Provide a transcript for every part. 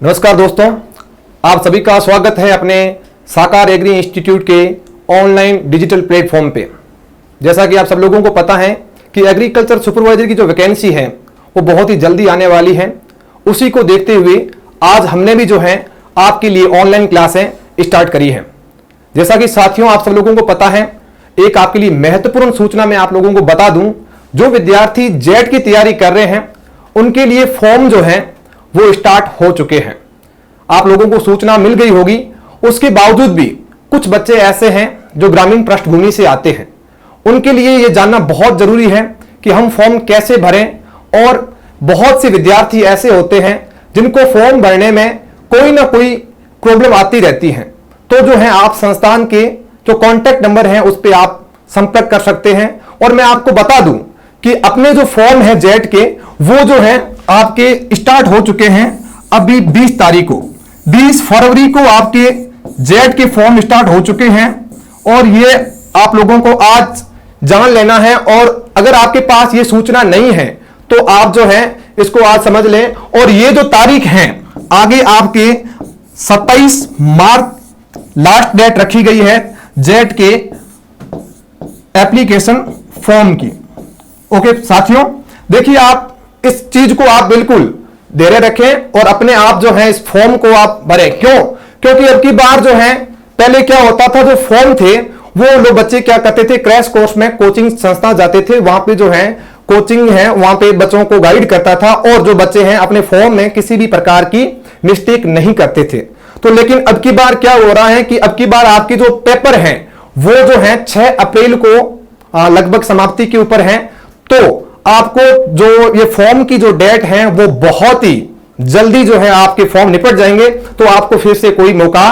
नमस्कार दोस्तों, आप सभी का स्वागत है अपने साकार एग्री इंस्टीट्यूट के ऑनलाइन डिजिटल प्लेटफॉर्म पे। जैसा कि आप सब लोगों को पता है कि एग्रीकल्चर सुपरवाइजर की जो वैकेंसी है वो बहुत ही जल्दी आने वाली है। उसी को देखते हुए आज हमने भी जो है आपके लिए ऑनलाइन क्लासें स्टार्ट करी हैं। जैसा कि साथियों आप सब लोगों को पता है, एक आपके लिए महत्वपूर्ण सूचना मैं आप लोगों को बता दूं, जो विद्यार्थी जेट की तैयारी कर रहे हैं उनके लिए फॉर्म जो है वो स्टार्ट हो चुके हैं। आप लोगों को सूचना मिल गई होगी। उसके बावजूद भी कुछ बच्चे ऐसे हैं जो ग्रामीण पृष्ठभूमि से आते हैं, उनके लिए यह जानना बहुत जरूरी है कि हम फॉर्म कैसे भरें। और बहुत से विद्यार्थी ऐसे होते हैं जिनको फॉर्म भरने में कोई ना कोई प्रॉब्लम आती रहती है। तो जो है आप संस्थान के जो कॉन्टैक्ट नंबर है उस पर आप संपर्क कर सकते हैं। और मैं आपको बता दूं कि अपने जो फॉर्म है जेट के वो जो है आपके स्टार्ट हो चुके हैं। अभी 20 तारीख को 20 फरवरी को आपके जेट के फॉर्म स्टार्ट हो चुके हैं और ये आप लोगों को आज जान लेना है। और अगर आपके पास ये सूचना नहीं है तो आप जो है इसको आज समझ लें। और ये जो तारीख है आगे आपके 27 मार्च लास्ट डेट रखी गई है जेट के एप्लीकेशन फॉर्म की। ओके साथियों, देखिए आप इस चीज को आप बिल्कुल धैर्य रखें और अपने आप जो है इस फॉर्म को आप भरें। क्यों? क्योंकि अब की बार जो है पहले क्या होता था, जो फॉर्म थे वो लोग बच्चे क्या करते थे, क्रैश कोर्स में कोचिंग संस्था जाते थे, वहां पे जो है कोचिंग है वहां पे बच्चों को गाइड करता था और जो बच्चे हैं अपने फॉर्म में किसी भी प्रकार की मिस्टेक नहीं करते थे। तो लेकिन अब की बार क्या हो रहा है कि अब की बार आपकी जो पेपर है वो जो है 6 अप्रैल को लगभग समाप्ति के ऊपर है। तो आपको जो ये फॉर्म की जो डेट है वो बहुत ही जल्दी जो है आपके फॉर्म निपट जाएंगे, तो आपको फिर से कोई मौका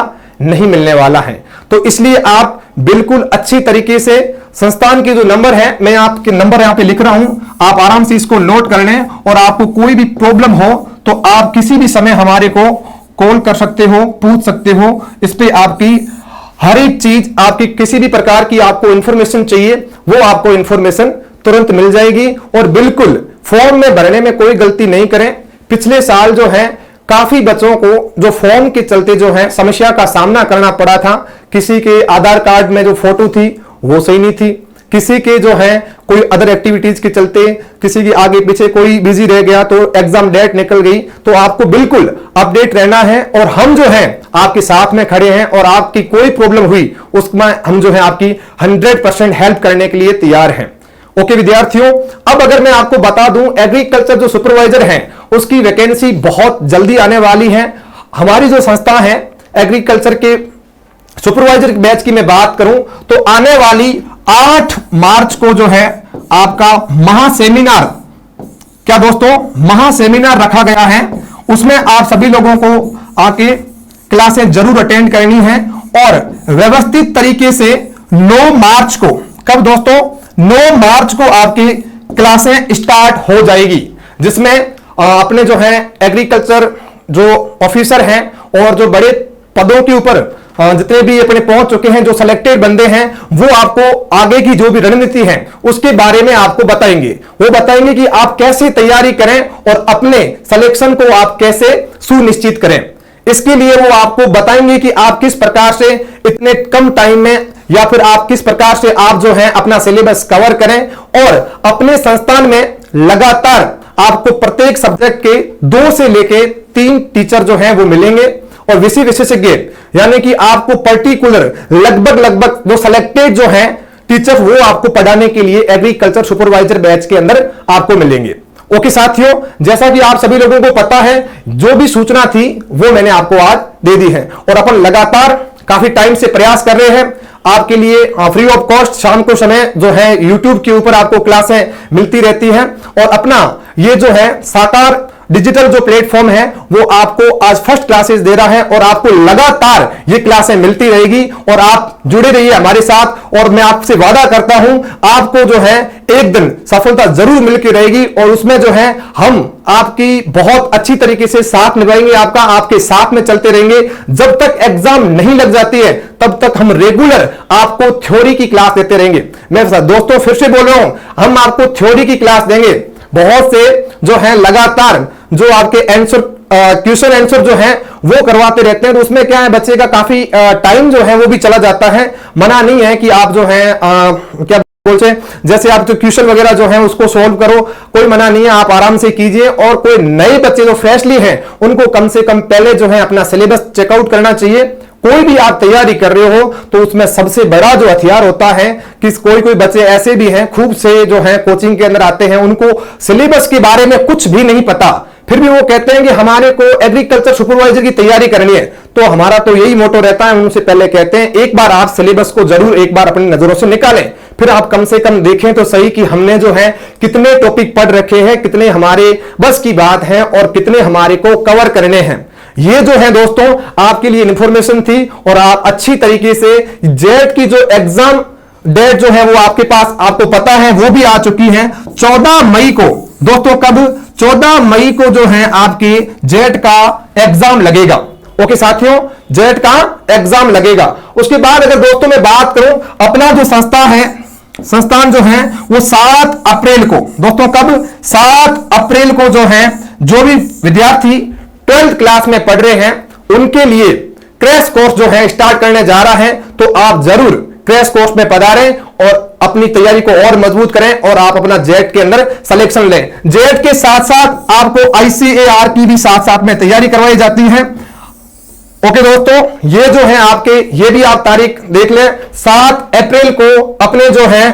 नहीं मिलने वाला है। तो इसलिए आप बिल्कुल अच्छी तरीके से संस्थान के जो नंबर है, मैं आपके नंबर यहां पे लिख रहा हूं, आप आराम से इसको नोट कर लें। और आपको कोई भी प्रॉब्लम हो तो आप किसी भी समय हमारे को कॉल कर सकते हो, पूछ सकते हो। इस पे आपकी हर एक चीज, आपकी किसी भी प्रकार की आपको इंफॉर्मेशन चाहिए वो आपको इंफॉर्मेशन तुरंत मिल जाएगी। और बिल्कुल फॉर्म में भरने में कोई गलती नहीं करें। पिछले साल जो है काफी बच्चों को जो फॉर्म के चलते जो है समस्या का सामना करना पड़ा था। किसी के आधार कार्ड में जो फोटो थी वो सही नहीं थी, किसी के जो है कोई अदर एक्टिविटीज के चलते किसी की आगे पीछे कोई बिजी रह गया तो एग्जाम डेट निकल गई। तो आपको बिल्कुल अपडेट रहना है और हम जो है आपके साथ में खड़े हैं और आपकी कोई प्रॉब्लम हुई उसमें हम जो है आपकी 100% हेल्प करने के लिए तैयार हैं। ओके विद्यार्थियों, अब अगर मैं आपको बता दूं एग्रीकल्चर जो सुपरवाइजर है उसकी वैकेंसी बहुत जल्दी आने वाली है। हमारी जो संस्था है एग्रीकल्चर के सुपरवाइजर बैच की मैं बात करूं तो आने वाली 8 मार्च को जो है आपका महासेमिनार, क्या दोस्तों, महासेमिनार रखा गया है। उसमें आप सभी लोगों को आके क्लासें जरूर अटेंड करनी है और व्यवस्थित तरीके से 9 मार्च को, कब दोस्तों, 9 मार्च को आपकी क्लासें स्टार्ट हो जाएगी, जिसमें अपने जो है एग्रीकल्चर जो ऑफिसर हैं और जो बड़े पदों के ऊपर जितने भी अपने पहुंच चुके हैं, जो सिलेक्टेड बंदे हैं, वो आपको आगे की जो भी रणनीति है उसके बारे में आपको बताएंगे। वो बताएंगे कि आप कैसे तैयारी करें और अपने सिलेक्शन को आप कैसे सुनिश्चित करें। इसके लिए वो आपको बताएंगे कि आप किस प्रकार से इतने कम टाइम में या फिर आप किस प्रकार से आप जो है अपना सिलेबस कवर करें। और अपने संस्थान में लगातार आपको प्रत्येक सब्जेक्ट के 2 से लेके 3 टीचर जो हैं वो मिलेंगे और विषय विशेषज्ञ, यानी कि आपको पर्टिकुलर लगभग जो सिलेक्टेड जो हैं टीचर वो आपको पढ़ाने के लिए एग्रीकल्चर सुपरवाइजर बैच के अंदर आपको मिलेंगे। ओके साथियों, जैसा कि आप सभी लोगों को पता है जो भी सूचना थी वो मैंने आपको आज दे दी है और अपन लगातार काफी टाइम से प्रयास कर रहे हैं आपके लिए फ्री ऑफ कॉस्ट शाम को समय जो है YouTube के ऊपर आपको क्लासें मिलती रहती हैं। और अपना ये जो है साकार डिजिटल जो प्लेटफॉर्म है वो आपको आज फर्स्ट क्लासेस दे रहा है और आपको लगातार ये क्लासें मिलती रहेगी और आप जुड़े रहिए हमारे साथ। और मैं आपसे वादा करता हूं आपको जो है एक दिन सफलता जरूर मिलकर रहेगी और उसमें जो है हम आपकी बहुत अच्छी तरीके से साथ निभाएंगे, आपके साथ में चलते रहेंगे। जब तक एग्जाम नहीं लग जाती है तब तक हम रेगुलर आपको थ्योरी की क्लास देते रहेंगे। मैं दोस्तों फिर से बोल रहा हूं, हम आपको थ्योरी की क्लास देंगे। बहुत से जो है लगातार जो आपके आंसर क्वेश्चन आंसर जो है वो करवाते रहते हैं, तो उसमें क्या है, बच्चे का काफी टाइम जो है वो भी चला जाता है। मना नहीं है कि आप जो है क्या बोलते हैं, जैसे आप जो क्वेश्चन वगैरह जो है उसको सोल्व करो, कोई मना नहीं है, आप आराम से कीजिए। और कोई नए बच्चे जो फ्रेशली हैं उनको कम से कम पहले जो है अपना सिलेबस चेकआउट करना चाहिए। कोई भी आप तैयारी कर रहे हो तो उसमें सबसे बड़ा जो हथियार होता है कि कोई बच्चे ऐसे भी हैं, खूब से जो है कोचिंग के अंदर आते हैं, उनको सिलेबस के बारे में कुछ भी नहीं पता, फिर भी वो कहते हैं कि हमारे को एग्रीकल्चर सुपरवाइजर की तैयारी करनी है। तो हमारा तो यही मोटो रहता है, उनसे पहले कहते हैं एक बार आप सिलेबस को जरूर एक बार अपनी नजरों से निकालें, फिर आप कम से कम देखें तो सही कि हमने जो है कितने टॉपिक पढ़ रखे हैं, कितने हमारे बस की बात है और कितने हमारे को कवर करने हैं। ये जो है दोस्तों आपके लिए इंफॉर्मेशन थी, और आप अच्छी तरीके से जेट की जो एग्जाम डेट जो है वो आपके पास आपको पता है वो भी आ चुकी है 14 मई को। दोस्तों कब? 14 मई को जो है आपके जेट का एग्जाम लगेगा। ओके साथियों, जेट का एग्जाम लगेगा। उसके बाद अगर दोस्तों मैं बात करूं, अपना जो संस्था है, संस्थान जो है वो 7 अप्रैल को, दोस्तों कब? 7 अप्रैल को जो है जो भी विद्यार्थी 12th क्लास में पढ़ रहे हैं उनके लिए क्रैश कोर्स जो है स्टार्ट करने जा रहा है। तो आप जरूर क्रैश कोर्स में पधारें और अपनी तैयारी को और मजबूत करें और आप अपना जेट के अंदर सिलेक्शन लें। जेट के साथ साथ आपको ICAR की भी साथ साथ में तैयारी करवाई जाती है। ओके दोस्तों, ये जो है आपके, ये भी आप तारीख देख लें, 7 अप्रैल को अपने जो है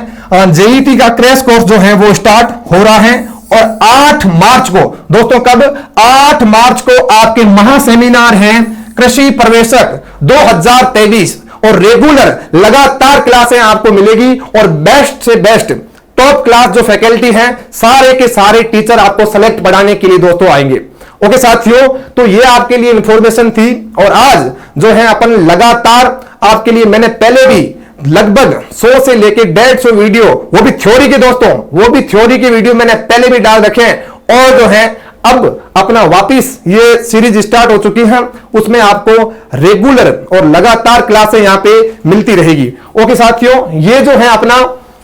JET का क्रैश कोर्स जो है वो स्टार्ट हो रहा है। और 8 मार्च को, दोस्तों कब? 8 मार्च को आपके महा सेमिनार है कृषि प्रवेशक 2023, और रेगुलर लगातार क्लासें आपको मिलेगी और बेस्ट से बेस्ट टॉप क्लास जो फैकल्टी है, सारे के सारे टीचर आपको सेलेक्ट बढ़ाने के लिए दोस्तों आएंगे। ओके साथियों, तो ये आपके लिए इंफॉर्मेशन थी। और आज जो है अपन लगातार आपके लिए, मैंने पहले भी लगभग 100 से लेके 150 वीडियो, वो भी थ्योरी के दोस्तों, वो भी थ्योरी के वीडियो मैंने पहले भी डाल रखे हैं। और जो है अब अपना वापिस ये सीरीज स्टार्ट हो चुकी है, उसमें आपको रेगुलर और लगातार क्लासें यहां पे मिलती रहेगी। ओके साथियों, ये जो है अपना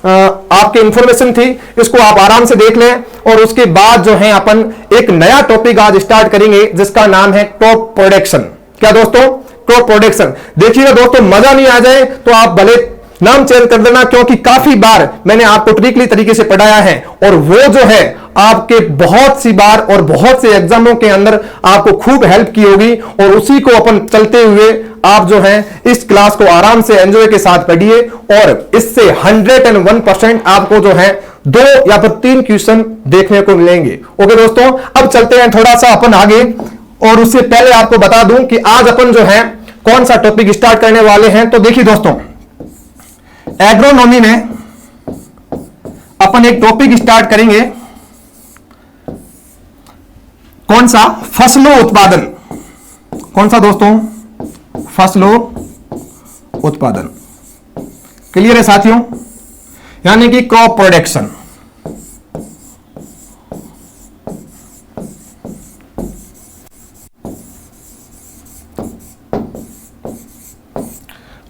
आपके इंफॉर्मेशन थी, इसको आप आराम से देख लें। और उसके बाद जो है अपन एक नया टॉपिक आज स्टार्ट करेंगे जिसका नाम है क्रॉप प्रोडक्शन। क्या दोस्तों? Crop production. देखिएगा दोस्तों, मजा नहीं आ जाए तो आप भले नाम चेंज कर देना, क्योंकि काफी बार मैंने आपको ट्रिकली तरीके से पढ़ाया है और वो जो है आपके बहुत सी बार और बहुत से एग्जामों के अंदर आपको खूब हेल्प की होगी। और उसी को अपन चलते हुए आप जो है इस क्लास को आराम से एंजॉय के साथ पढ़िए और इससे 101% आपको जो है 2 या फिर 3 क्वेश्चन देखने को मिलेंगे। ओके दोस्तों, अब चलते हैं थोड़ा सा अपन आगे। और उससे पहले आपको बता दूं कि आज अपन जो है कौन सा टॉपिक स्टार्ट करने वाले हैं। तो देखिए दोस्तों, एग्रोनॉमी में अपन एक टॉपिक स्टार्ट करेंगे, कौन सा? फसलों उत्पादन। कौन सा दोस्तों? फसलों उत्पादन। क्लियर है साथियों? यानी कि क्रॉप प्रोडक्शन।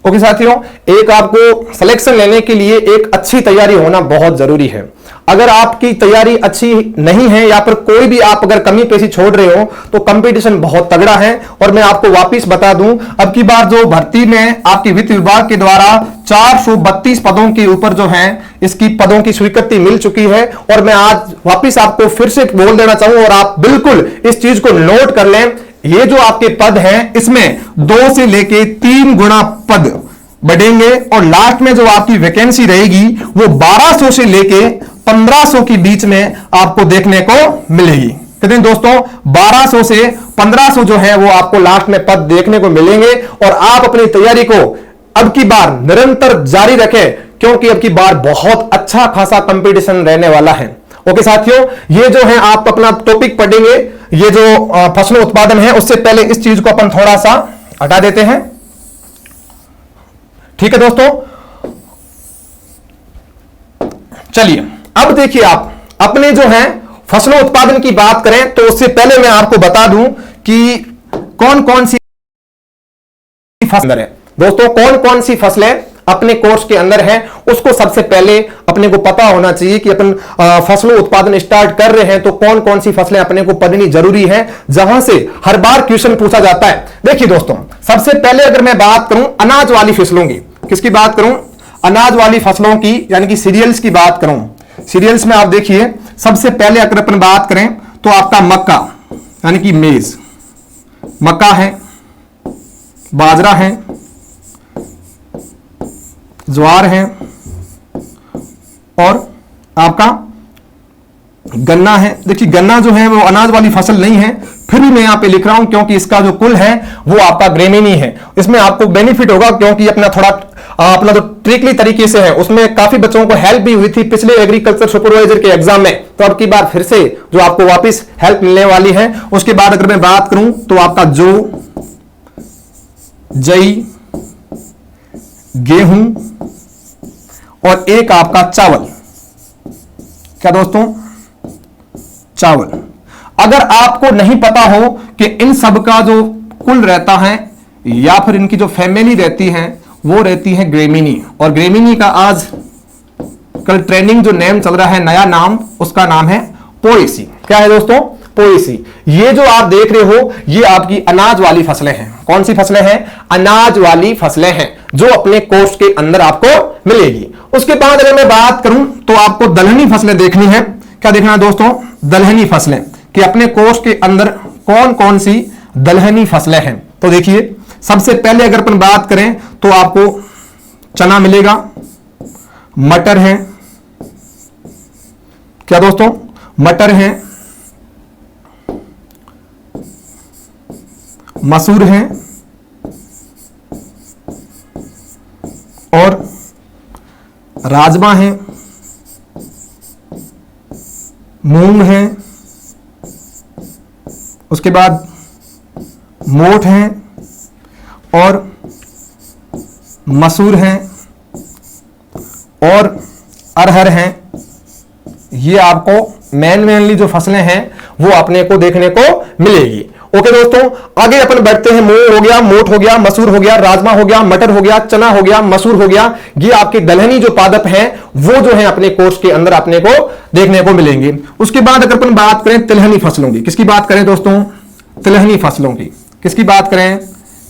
ओके साथियों, एक आपको सिलेक्शन लेने के लिए एक अच्छी तैयारी होना बहुत जरूरी है। अगर आपकी तैयारी अच्छी नहीं है या फिर कोई भी आप अगर कमी पेशी छोड़ रहे हो तो कंपटीशन बहुत तगड़ा है। और मैं आपको वापिस बता दूं, अब की बार जो भर्ती में आपकी वित्त विभाग के द्वारा 432 पदों के ऊपर जो है इसकी पदों की स्वीकृति मिल चुकी है। और मैं आज वापिस आपको फिर से बोल देना चाहूं और आप बिल्कुल इस चीज को नोट कर लें, ये जो आपके पद हैं इसमें 2 से लेके 3 गुना पद बढ़ेंगे और लास्ट में जो आपकी वैकेंसी रहेगी वो 1200 से लेके 1500 के बीच में आपको देखने को मिलेगी। कितने दोस्तों? 1200 से 1500 जो है वो आपको लास्ट में पद देखने को मिलेंगे। और आप अपनी तैयारी को अब की बार निरंतर जारी रखें, क्योंकि अब की बार बहुत अच्छा खासा कंपटीशन रहने वाला है। ओके साथियों, ये जो है आप अपना टॉपिक पढ़ेंगे, ये जो फसलों उत्पादन है, उससे पहले इस चीज को अपन थोड़ा सा हटा देते हैं। ठीक है दोस्तों, चलिए अब देखिए, आप अपने जो है फसलों उत्पादन की बात करें तो उससे पहले मैं आपको बता दूं कि कौन कौन सी फसलें है। दोस्तों, कौन कौन सी फसलें अपने कोर्स के अंदर है, उसको सबसे पहले अपने को पता होना चाहिए कि अपन फसलों उत्पादन स्टार्ट कर रहे हैं तो कौन कौन सी फसलें अपने को पढ़नी जरूरी है, जहां से हर बार क्वेश्चन पूछा जाता है। देखिए दोस्तों, सबसे पहले अगर मैं बात करूं अनाज वाली फसलों की, किसकी बात करूं, अनाज वाली फसलों की, यानी कि सीरियल्स की बात करूं। सीरियल्स में आप देखिए सबसे पहले अगर अपन बात करें तो आपका मक्का यानी कि मेज, मक्का है, बाजरा है, ज्वार है और आपका गन्ना है। देखिए गन्ना जो है वो अनाज वाली फसल नहीं है, फिर भी मैं यहां पे लिख रहा हूं क्योंकि इसका जो कुल है वो आपका ग्रेमिनी है। इसमें आपको बेनिफिट होगा क्योंकि अपना थोड़ा अपना तो ट्रिकली तरीके से है, उसमें काफी बच्चों को हेल्प भी हुई थी पिछले एग्रीकल्चर सुपरवाइजर के एग्जाम में, तो अब की बार फिर से जो आपको वापस हेल्प मिलने वाली है। उसके बाद अगर मैं बात करूं तो आपका जौ, जई, गेहूं और एक आपका चावल। क्या दोस्तों, चावल। अगर आपको नहीं पता हो कि इन सब का जो कुल रहता है या फिर इनकी जो फैमिली रहती है वो रहती है ग्रेमिनी, और ग्रेमिनी का आज कल ट्रेंडिंग जो नेम चल रहा है, नया नाम, उसका नाम है पोएसी। क्या है दोस्तों, पोएसी। ये जो आप देख रहे हो ये आपकी अनाज वाली फसलें हैं। कौन सी फसलें हैं, अनाज वाली फसलें हैं जो अपने कोर्स के अंदर आपको मिलेगी। उसके बाद अगर मैं बात करूं तो आपको दलहनी फसलें देखनी है। क्या देखना है दोस्तों, दलहनी फसलें, कि अपने कोर्स के अंदर कौन कौन सी दलहनी फसलें हैं। तो देखिए सबसे पहले अगर अपन बात करें तो आपको चना मिलेगा, मटर है, क्या दोस्तों, मटर है, मसूर है और राजमा है, मूंग है, उसके बाद मोठ है और मसूर है और अरहर है। ये आपको मेनली जो फसलें हैं वो अपने को देखने को मिलेगी। ओके दोस्तों, आगे अपन बढ़ते हैं। मूंग हो गया, मोठ हो गया, मसूर हो गया, राजमा हो गया, मटर हो गया, चना हो गया, मसूर हो गया। ये आपके दलहनी जो पादप हैं वो जो है अपने कोर्स के अंदर अपने को देखने को मिलेंगे। उसके बाद अगर अपन बात करें तिलहनी फसलों की, किसकी बात करें दोस्तों, तिलहनी फसलों की, किसकी बात करें,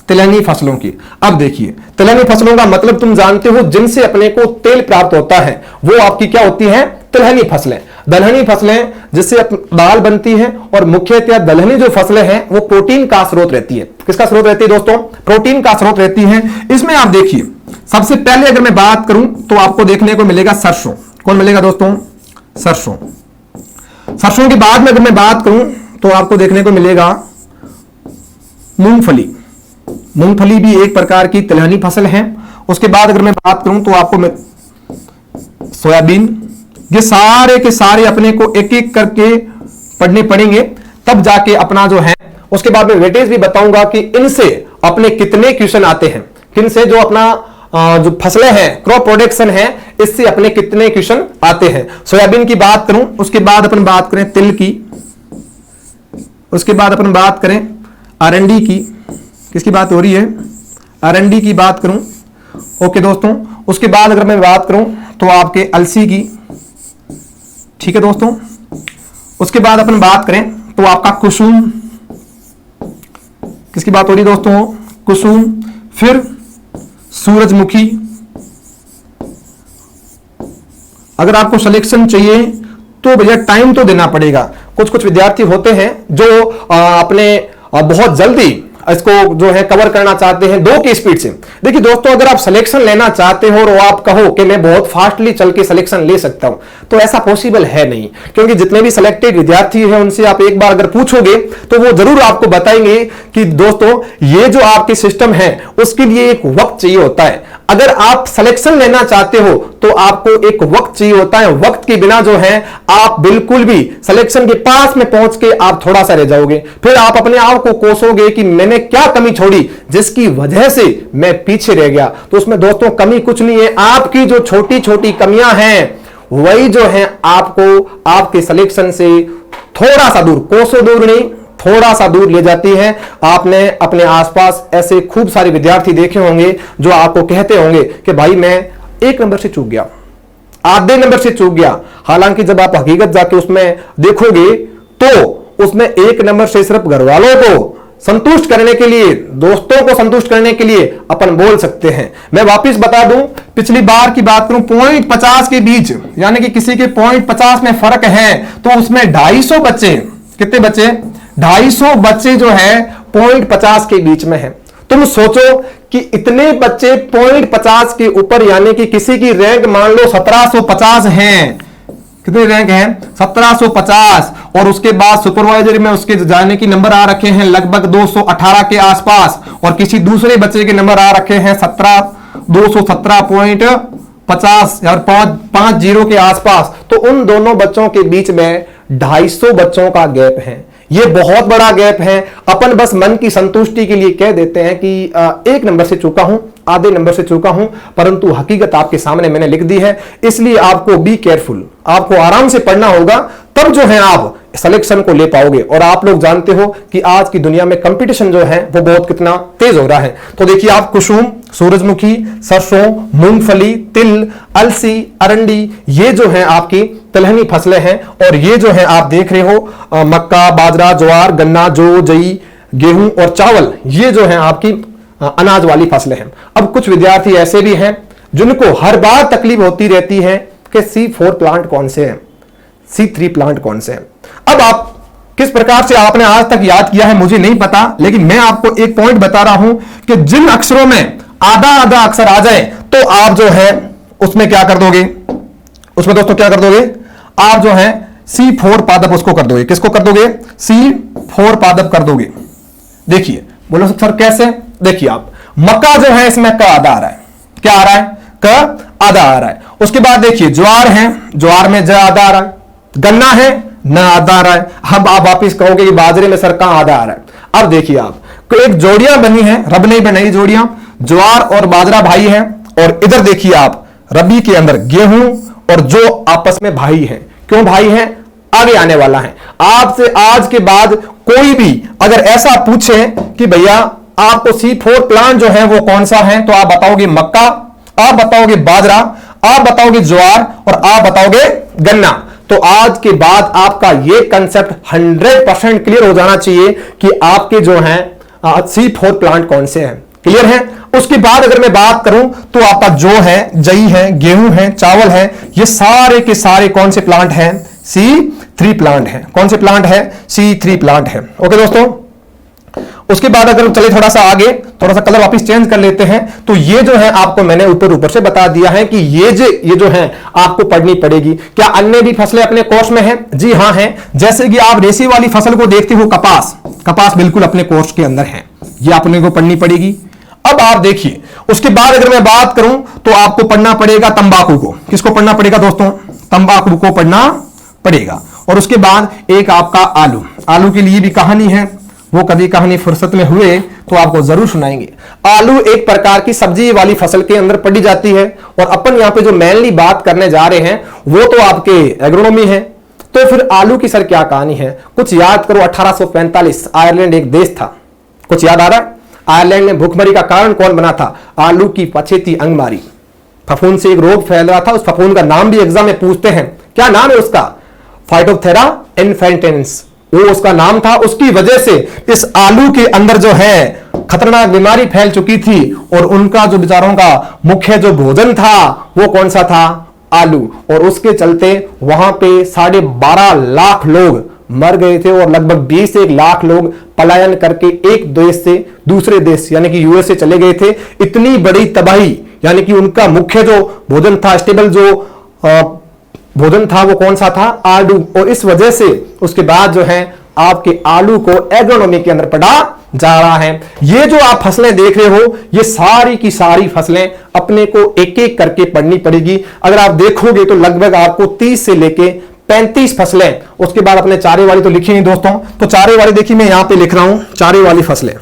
तिलहनी फसलों की। अब देखिए तिलहनी फसलों का मतलब तुम जानते हो, जिनसे अपने को तेल प्राप्त होता है वो आपकी क्या होती है, तिलहनी फसलें। दलहनी फसलें जिससे दाल बनती है, और मुख्यतः दलहनी जो फसलें हैं वो प्रोटीन का स्रोत रहती है। किसका स्रोत रहती है दोस्तों, प्रोटीन का स्रोत रहती है। इसमें आप देखिए सबसे पहले अगर मैं बात करूं तो आपको देखने को मिलेगा सरसों। कौन मिलेगा दोस्तों, सरसों। सरसों के बाद में अगर मैं बात करूं तो आपको देखने को मिलेगा मूंगफली। मूंगफली भी एक प्रकार की तिलहनी फसल है। उसके बाद अगर मैं बात करूं तो आपको सोयाबीन। ये सारे के सारे अपने को एक एक करके पढ़ने पड़ेंगे, तब जाके अपना जो है। उसके बाद मैं वेटेज भी बताऊंगा कि इनसे अपने कितने क्वेश्चन आते हैं, किनसे जो अपना जो फसलें हैं, क्रॉप प्रोडक्शन है, इससे अपने कितने क्वेश्चन आते हैं। सोयाबीन की बात करूं, उसके बाद अपन बात करें तिल की, उसके बाद अपन बात करें अरंडी की। किसकी बात हो रही है, अरंडी की बात करूं। ओके दोस्तों, उसके बाद अगर मैं बात करूं तो आपके अलसी की, ठीक है दोस्तों। उसके बाद अपन बात करें तो आपका कुसुम। किसकी बात हो रही है दोस्तों, कुसुम। फिर सूरजमुखी। अगर आपको सिलेक्शन चाहिए तो भैया टाइम तो देना पड़ेगा। कुछ कुछ विद्यार्थी होते हैं जो अपने बहुत जल्दी इसको जो है कवर करना चाहते हैं 2 की स्पीड से। देखिए दोस्तों, अगर आप सिलेक्शन लेना चाहते हो और आप कहो कि मैं बहुत फास्टली चल के सिलेक्शन ले सकता हूं, तो ऐसा पॉसिबल है नहीं। क्योंकि जितने भी सिलेक्टेड विद्यार्थी हैं उनसे आप एक बार अगर पूछोगे तो वो जरूर आपको बताएंगे कि दोस्तों ये जो आपके सिस्टम है उसके लिए एक वक्त चाहिए होता है। अगर आप सिलेक्शन लेना चाहते हो तो आपको एक वक्त चाहिए होता है। वक्त के बिना जो है आप बिल्कुल भी सिलेक्शन के पास में पहुंच के आप थोड़ा सा रह जाओगे। फिर आप अपने आप को कोसोगे कि मैंने क्या कमी छोड़ी जिसकी वजह से मैं पीछे रह गया। तो उसमें दोस्तों कमी कुछ नहीं है, आपकी जो छोटी छोटी कमियां हैं वही जो है आपको आपके सिलेक्शन से थोड़ा सा दूर, कोसों दूर नहीं, थोड़ा सा दूर ले जाती है। आपने अपने आसपास ऐसे खूब सारे विद्यार्थी देखे होंगे जो आपको कहते होंगे कि भाई मैं 1 नंबर से चूक गया, आधे नंबर से चूक गया। हालांकि जब आप हकीकत जाके उसमें देखोगे तो उसमें 1 नंबर से सिर्फ घर वालों को संतुष्ट करने के लिए, दोस्तों को संतुष्ट करने के लिए अपन बोल सकते हैं। मैं वापस बता दूं, पिछली बार की बात करूं, 0.50 के बीच, यानी कि किसी के 0.50 में फर्क है तो उसमें 250 बच्चे, कितने बच्चे, 250 बच्चे जो है 0.50 के बीच में है। तुम सोचो कि इतने बच्चे 0.50 के ऊपर, यानी कि किसी की रैंक मान लो 1750 है, कितनी रैंक है, 1750, और उसके बाद सुपरवाइजर में उसके जाने की नंबर आ रखे हैं लगभग 218 के आसपास, और किसी दूसरे बच्चे के नंबर आ रखे हैं 217.50 और 50 के आसपास। तो उन दोनों बच्चों के बीच में 250 बच्चों का गैप है। ये बहुत बड़ा गैप है। अपन बस मन की संतुष्टि के लिए कह देते हैं कि 1 नंबर से चूका हूं, आधे नंबर से चूका हूं, परंतु हकीकत आपके सामने मैंने लिख दी है। इसलिए आपको बी केयरफुल, आपको आराम से पढ़ना होगा, तब जो है आप सिलेक्शन को ले पाओगे। और आप लोग जानते हो कि आज की दुनिया में कंपटीशन जो है वो बहुत कितना तेज हो रहा है। तो देखिए आप कुसुम, सूरजमुखी, सरसों, मूंगफली, तिल, अलसी, अरंडी, ये जो है आपकी तिलहनी फसलें हैं। और ये जो है आप देख रहे हो मक्का, बाजरा, ज्वार, गन्ना, जौ, जई, गेहूं और चावल, ये जो है आपकी अनाज वाली फसलें हैं। अब कुछ विद्यार्थी ऐसे भी हैं जिनको हर बार तकलीफ होती रहती है कि C4 प्लांट कौन से हैं, C3 प्लांट कौन से हैं। अब आप किस प्रकार से आपने आज तक याद किया है मुझे नहीं पता, लेकिन मैं आपको एक पॉइंट बता रहा हूं कि जिन अक्षरों में आधा आधा अक्षर आ जाए तो आप जो है उसमें क्या कर दोगे, उसमें दोस्तों क्या कर दोगे, आप जो है C4 पादप उसको कर दोगे। किसको कर दोगे, C4 पादप कर दोगे। देखिए बोलो सर कैसे, देखिए आप मक्का जो है इसमें क आधा आ रहा है, क्या आ रहा है, क आधा आ रहा है। उसके बाद देखिए ज्वार है, ज्वार में ज आधा आ रहा है, गन्ना है न आधा आ रहा है। अब आप वापिस कहोगे कि बाजरे में सर कहां आधा आ रहा है। अब देखिए आप एक जोड़ियां बनी है, रब ने बनाई जोड़ियां, ज्वार और बाजरा भाई है, और इधर देखिए आप रबी के अंदर गेहूं और जो आपस में भाई है। क्यों भाई है, आगे आने वाला है। आपसे आज के बाद कोई भी अगर ऐसा पूछे कि भैया आपको C4 प्लांट जो है वो कौन सा है, तो आप बताओगे मक्का, आप बताओगे बाजरा, आप बताओगे ज्वार और आप बताओगे गन्ना। तो आज के बाद आपका ये कंसेप्ट 100% क्लियर हो जाना चाहिए कि आपके जो हैं C4 प्लांट कौन से हैं। क्लियर है। उसके बाद अगर मैं बात करूं तो आपका जो है, जई है, गेहूं है, चावल है, ये सारे के सारे कौन से प्लांट हैं, C3 प्लांट है। कौन से प्लांट है, C3 प्लांट है। ओके दोस्तों, उसके बाद अगर चले थोड़ा सा आगे, थोड़ा सा कलर वापस चेंज कर लेते हैं, तो ये जो है आपको मैंने ऊपर से बता दिया है कि ये जो है आपको पढ़नी पड़ेगी। क्या अन्य भी फसलें अपने कोर्स में हैं? जी हाँ हैं। जैसे कि आप रेशे वाली फसल को देखते हो, कपास बिल्कुल अपने कोर्स के अंदर है, ये अपने को पढ़नी पड़ेगी। अब आप देखिए उसके बाद अगर मैं बात करूं तो आपको पढ़ना पड़ेगा तंबाकू को। किसको पढ़ना पड़ेगा दोस्तों, तंबाकू को पढ़ना पड़ेगा। और उसके बाद एक आपका आलू के लिए भी कहानी है, वो कभी कहानी फुर्सत में हुए तो आपको जरूर सुनाएंगे। आलू एक प्रकार की सब्जी वाली फसल के अंदर पढ़ी जाती है, और अपन यहां पे जो मेनली बात करने जा रहे हैं वो तो आपके एग्रोनॉमी है। तो फिर आलू की सर क्या कहानी है, कुछ याद करो। 1845 आयरलैंड एक देश था, कुछ याद आ रहा है? आयरलैंड में भूखमरी का कारण कौन बना था? आलू की पछेती अंगमारी। फफूंद से एक रोग फैल रहा था, उस फफूंद का नाम भी एग्जाम में पूछते हैं, क्या नाम है उसका? फाइटोप्थेरा इन्फेंटेंस, वो उसका नाम था। उसकी वजह से इस आलू के अंदर जो है खतरनाक बीमारी फैल चुकी थी, और उनका जो बेचारों का मुख्य जो भोजन था वो कौन सा था? आलू। और उसके चलते वहां पे 12.5 लाख लोग मर गए थे, और लगभग 20 से 1 लाख लोग पलायन करके एक देश से दूसरे देश यानी कि यूएसए चले गए थे। इतनी बड़ी तबाही, यानी कि उनका मुख्य जो भोजन था, स्टेबल जो भोजन था वो कौन सा था? आलू। और इस वजह से उसके बाद जो है आपके आलू को एग्रोनॉमी के अंदर पढ़ा जा रहा है। ये जो आप फसलें देख रहे हो, ये सारी की सारी फसलें अपने को एक एक करके पढ़नी पड़ेगी। अगर आप देखोगे तो लगभग आपको 30 से लेके 35 फसलें, उसके बाद अपने चारे वाली तो लिखी नहीं दोस्तों। तो चारे वाली देखिए मैं यहां पे लिख रहा हूं, चारे वाली फसलें।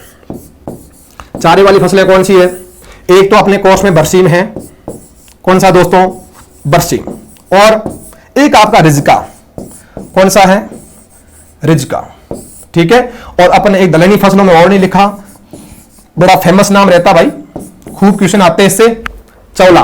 चारे वाली फसलें कौन सी है? एक तो अपने कोर्स में बरसीम है, कौन सा दोस्तों? बरसीम। और एक आपका रिजका, कौन सा है? रिजका। ठीक है। और अपने एक दलहनी फसलों में और नहीं लिखा, बड़ा फेमस नाम रहता भाई, खूब क्वेश्चन आते हैं इससे, चौला।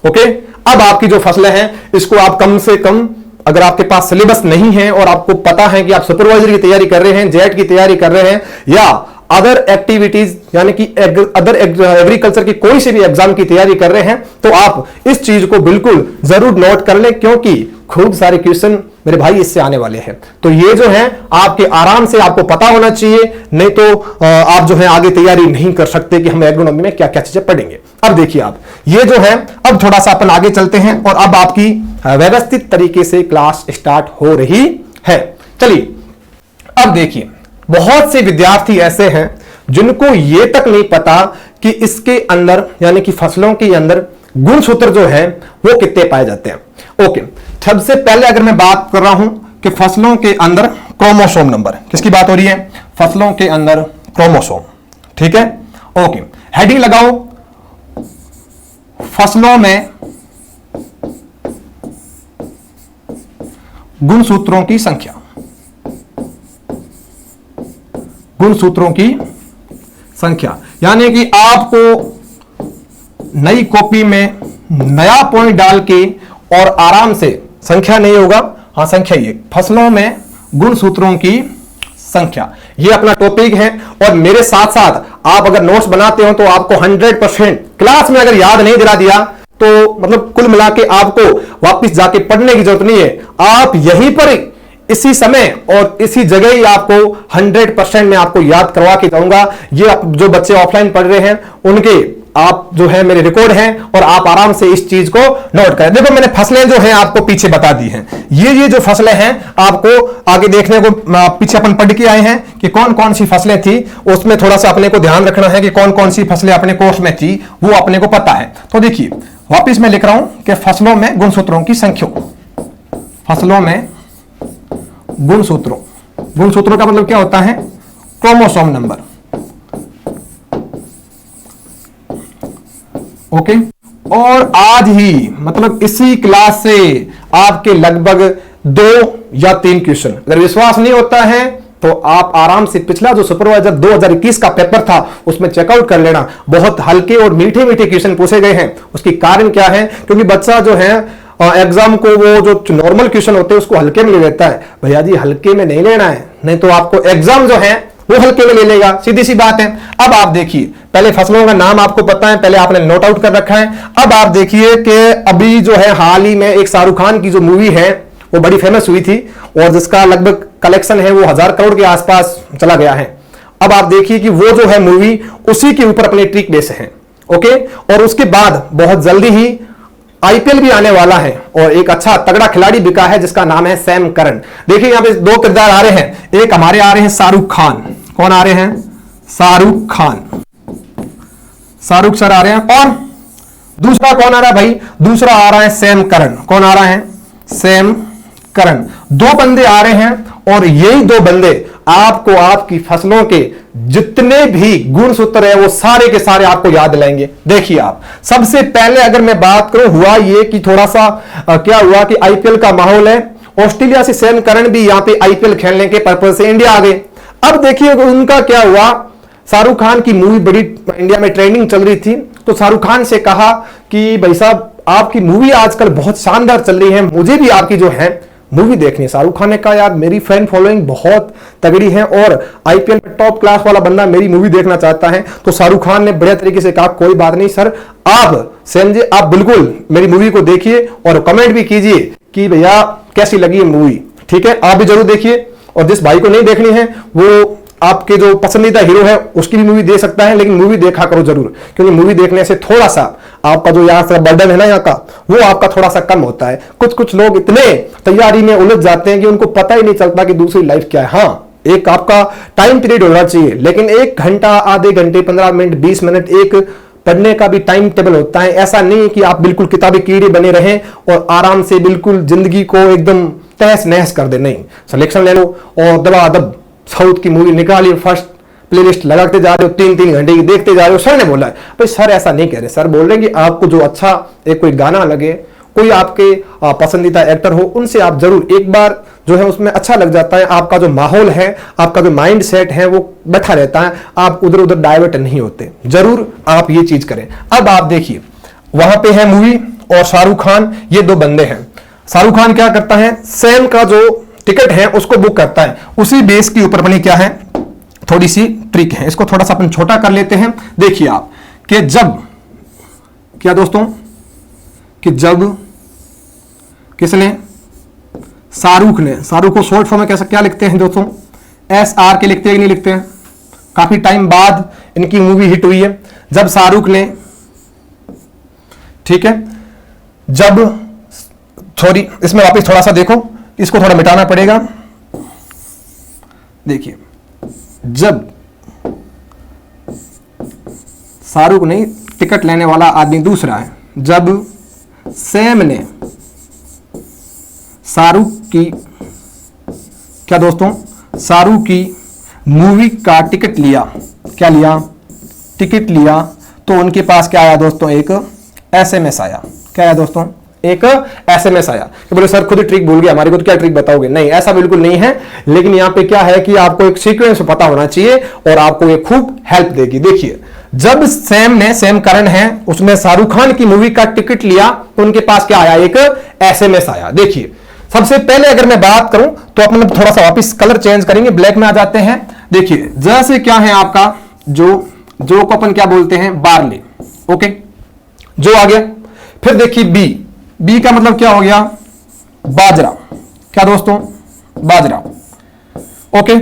ओके, अब आपकी जो फसलें हैं इसको आप कम से कम, अगर आपके पास सिलेबस नहीं है और आपको पता है कि आप सुपरवाइजर की तैयारी कर रहे हैं, जेट की तैयारी कर रहे हैं, या अदर एक्टिविटीज यानी कि अदर एग्रीकल्चर की कोई से भी एग्जाम की तैयारी कर रहे हैं, तो आप इस चीज को बिल्कुल जरूर नोट कर लें, क्योंकि खूब सारे क्वेश्चन मेरे भाई इससे आने वाले हैं। तो ये जो है आपके आराम से आपको पता होना चाहिए, नहीं तो आप जो है आगे तैयारी नहीं कर सकते कि हम एग्रोनॉमी में क्या क्या चीजें पढ़ेंगे। अब देखिए आप, ये जो है अब थोड़ा सा अपन आगे चलते हैं और अब आपकी व्यवस्थित तरीके से क्लास स्टार्ट हो रही है। चलिए अब देखिए, बहुत से विद्यार्थी ऐसे हैं जिनको ये तक नहीं पता कि इसके अंदर यानी कि फसलों के अंदर गुणसूत्र जो है वो कितने पाए जाते हैं। ओके, सबसे पहले अगर मैं बात कर रहा हूं कि फसलों के अंदर क्रोमोसोम नंबर, किसकी बात हो रही है? फसलों के अंदर क्रोमोसोम, ठीक है। ओके, हेडिंग लगाओ, फसलों में गुणसूत्रों की संख्या, गुणसूत्रों की संख्या, यानी कि आपको नई कॉपी में नया पॉइंट डाल के और आराम से, संख्या नहीं होगा, हाँ संख्या, ये फसलों में गुणसूत्रों की संख्या, ये अपना टॉपिक है। और मेरे साथ साथ आप अगर नोट्स बनाते हो तो आपको 100% क्लास में अगर याद नहीं दिला दिया तो मतलब कुल मिला के आपको वापस जाके पढ़ने की जरूरत नहीं है, आप यहीं पर इसी समय और इसी जगह ही आपको 100% में आपको याद करवा के जाऊंगा। ये जो बच्चे ऑफलाइन पढ़ रहे हैं उनके आप जो है मेरे रिकॉर्ड हैं और आप आराम से इस चीज को नोट करें। देखो मैंने फसलें जो हैं आपको पीछे बता दी हैं, ये जो फसलें हैं आपको आगे देखने को, पीछे अपन पढ़ के आए हैं कि कौन कौन सी फसलें थी, उसमें थोड़ा सा अपने को ध्यान रखना है कि कौन कौन सी फसलें अपने कोर्स में थी, वो अपने को पता है। तो देखिए वापिस मैं लिख रहा हूं कि फसलों में गुणसूत्रों की संख्या, फसलों में गुणसूत्रों, गुणसूत्रों का मतलब क्या होता है? Chromosome number. ओके, और आज ही मतलब इसी क्लास से आपके लगभग 2 या 3 क्वेश्चन, अगर विश्वास नहीं होता है तो आप आराम से पिछला जो सुपरवाइजर 2021 का पेपर था उसमें चेकआउट कर लेना, बहुत हल्के और मीठे मीठे क्वेश्चन पूछे गए हैं। उसकी कारण क्या है? क्योंकि बच्चा जो है एग्जाम को वो जो नॉर्मल क्वेश्चन होते हैं उसको हल्के में ले लेता है। भैया जी हल्के में नहीं लेना है, नहीं तो आपको एग्जाम जो है वो हल्के में ले लेगा, सीधी सी बात है। अब आप देखिए, पहले फसलों का नाम आपको पता है, पहले आपने नोट आउट कर रखा है। अब आप देखिए कि अभी जो है हाल ही में एक शाहरुख खान की जो मूवी है वो बड़ी फेमस हुई थी और जिसका लगभग कलेक्शन है वो 1000 करोड़ के आसपास चला गया है। अब आप देखिए कि वो जो है मूवी उसी के ऊपर अपने ट्रिक बेस है। ओके, और उसके बाद बहुत जल्दी ही आईपीएल भी आने वाला है और एक अच्छा तगड़ा खिलाड़ी बिका है जिसका नाम है सैम करन। देखिए यहां पे 2 किरदार आ रहे हैं, एक हमारे आ रहे हैं शाहरुख खान, कौन आ रहे हैं? शाहरुख खान, शाहरुख सर आ रहे हैं, और दूसरा कौन आ रहा है भाई? दूसरा आ रहा है सैम करन, कौन आ रहा है? Sam Curran. 2 बंदे आ रहे हैं और यही 2 बंदे आपको आपकी फसलों के जितने भी गुणसूत्र है वो सारे के सारे आपको याद दिलाएंगे। देखिए आप, सबसे पहले अगर मैं बात करूं, हुआ ये कि थोड़ा सा क्या हुआ कि आईपीएल का माहौल है, ऑस्ट्रेलिया से सैम करन भी यहां पे आईपीएल खेलने के पर्पज से इंडिया आ गए। अब देखिए उनका क्या हुआ, शाहरुख खान की मूवी बड़ी इंडिया में ट्रेंडिंग चल रही थी, तो शाहरुख खान से कहा कि भाई साहब आपकी मूवी आजकल बहुत शानदार चल रही है, मुझे भी आपकी जो है मूवी देखनी है। शाहरुख खान ने कहा यार मेरी फैन फॉलोइंग बहुत तगड़ी है और आईपीएल में टॉप क्लास वाला बंदा मेरी मूवी देखना चाहता है। तो शाहरुख खान ने बढ़िया तरीके से कहा कोई बात नहीं सर, आप सैम जी आप बिल्कुल मेरी मूवी को देखिए और कमेंट भी कीजिए कि भैया कैसी लगी है मूवी। ठीक है, आप भी जरूर देखिए, और जिस भाई को नहीं देखनी है वो आपके जो पसंदीदा हीरो है उसकी भी मूवी देख सकता है, लेकिन मूवी देखा करो जरूर, क्योंकि मूवी देखने से थोड़ा सा आपका जो यहाँ से बर्डन है ना यहाँ का, वो आपका थोड़ा सा कम होता है। कुछ लोग इतने तैयारी में उलझ जाते हैं कि उनको पता ही नहीं चलता कि दूसरी लाइफ क्या है। हाँ, एक आपका टाइम पीरियड होना चाहिए, लेकिन 1 घंटा, आधे घंटे, 15 मिनट, 20 मिनट एक पढ़ने का भी टाइम टेबल होता है। ऐसा नहीं कि आप बिल्कुल किताबी कीड़े बने रहें और आराम से बिल्कुल जिंदगी को एकदम तहस नहस कर दे। नहीं, सिलेक्शन ले लो और दबादब साउथ की मूवी निकाली, फर्स्ट प्लेलिस्ट लगाते जा रहे हो, 3-3 घंटे की देखते जा रहे हो। सर ने बोला है, भाई सर ऐसा नहीं कह रहे, सर बोल रहे हैं कि आपको जो अच्छा एक कोई गाना लगे कोई आपके पसंदीदा एक्टर हो, उनसे आप जरूर एक बार जो है उसमें अच्छा लग जाता है, आपका जो माहौल है, आपका जो माइंड सेट है वो बैठा रहता है, आप उधर उधर डाइवर्ट नहीं होते। जरूर आप ये चीज करें। अब आप देखिए वहां पे है मूवी और शाहरुख खान, ये दो बंदे हैं। शाहरुख खान क्या करता है, सैम का जो टिकट है उसको बुक करता है। उसी बेस के ऊपर बनी क्या है, थोड़ी सी ट्रिक है, इसको थोड़ा सा अपन छोटा कर लेते हैं। देखिए आप कि जब क्या दोस्तों, कि जब किसने, शाहरुख ने, शाहरुख को शॉर्ट फॉर्म में कैसा क्या लिखते हैं दोस्तों, SR के लिखते हैं कि नहीं लिखते हैं, काफी टाइम बाद इनकी मूवी हिट हुई है। जब शाहरुख ने, ठीक है, जब, सॉरी इसमें वापस थोड़ा सा देखो, इसको थोड़ा मिटाना पड़ेगा। देखिए जब शाहरुख नहीं, टिकट लेने वाला आदमी दूसरा है, जब सैम ने शाहरुख की, क्या दोस्तों, शाहरुख की मूवी का टिकट लिया, क्या लिया, टिकट लिया, तो उनके पास क्या आया दोस्तों, एक SMS आया। क्या आया दोस्तों, एक SMS आया। कि बोले सर खुद ही ट्रिक भूल गया, हमारे को तो क्या ट्रिक बताओगे, नहीं ऐसा बिल्कुल नहीं है। लेकिन यहां पे क्या है कि आपको एक सीक्वेंस पता होना चाहिए और आपको ये खूब हेल्प देगी। देखिए जब सैम ने, सैम करन है, उसने शाहरुख खान की मूवी का टिकट लिया तो उनके पास क्या आया, एक SMS आया। देखिए सबसे पहले अगर मैं बात करूं तो अपन थोड़ा सा वापस कलर चेंज करेंगे, ब्लैक में आ जाते हैं। देखिए जैसे क्या है आपका जो को अपन क्या बोलते हैं, बार्ले, ओके, जो आ गया। फिर देखिए बी का मतलब क्या हो गया, बाजरा, क्या दोस्तों, बाजरा, ओके।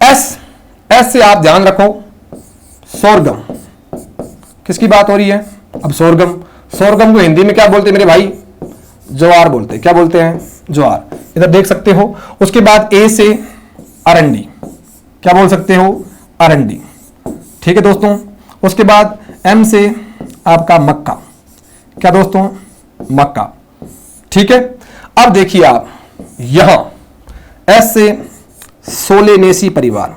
एस से आप ध्यान रखो, सोरगम, किसकी बात हो रही है, अब सोरगम को हिंदी में क्या बोलते हैं मेरे भाई, ज्वार बोलते हैं। क्या बोलते हैं, ज्वार, इधर देख सकते हो। उसके बाद ए से अरंडी, क्या बोल सकते हो, अरंडी, ठीक है दोस्तों। उसके बाद M से आपका मक्का, क्या दोस्तों, मक्का, ठीक है। अब देखिए आप यहां S से सोलेनेसी परिवार,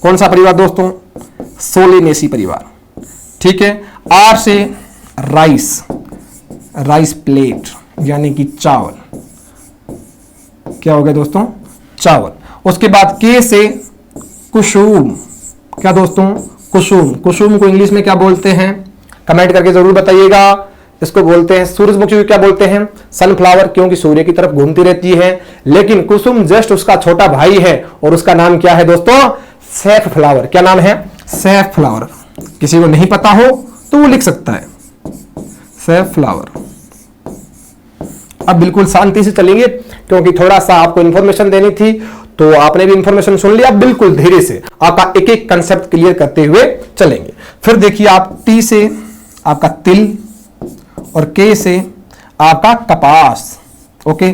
कौन सा परिवार दोस्तों, सोलेनेसी परिवार, ठीक है। R से राइस प्लेट, यानी कि चावल, क्या हो गया दोस्तों, चावल। उसके बाद K से कुसुम, क्या दोस्तों, कुसुम को इंग्लिश में क्या बोलते हैं, कमेंट करके जरूर बताइएगा। इसको बोलते हैं सूरजमुखी को क्या बोलते हैं, सनफ्लावर, क्योंकि सूर्य की तरफ घूमती रहती है। लेकिन कुसुम जस्ट उसका छोटा भाई है और उसका नाम क्या है दोस्तों, सैफ फ्लावर। क्या नाम है, सैफ फ्लावर। किसी को नहीं पता हो तो वो लिख सकता है, सैफ फ्लावर। अब बिल्कुल शांति से चलेंगे क्योंकि थोड़ा सा आपको इंफॉर्मेशन देनी थी, तो आपने भी इंफॉर्मेशन सुन लिया। बिल्कुल धीरे से आपका एक एक कंसेप्ट क्लियर करते हुए चलेंगे। फिर देखिए आप T से आपका तिल और K से आपका कपास, ओके,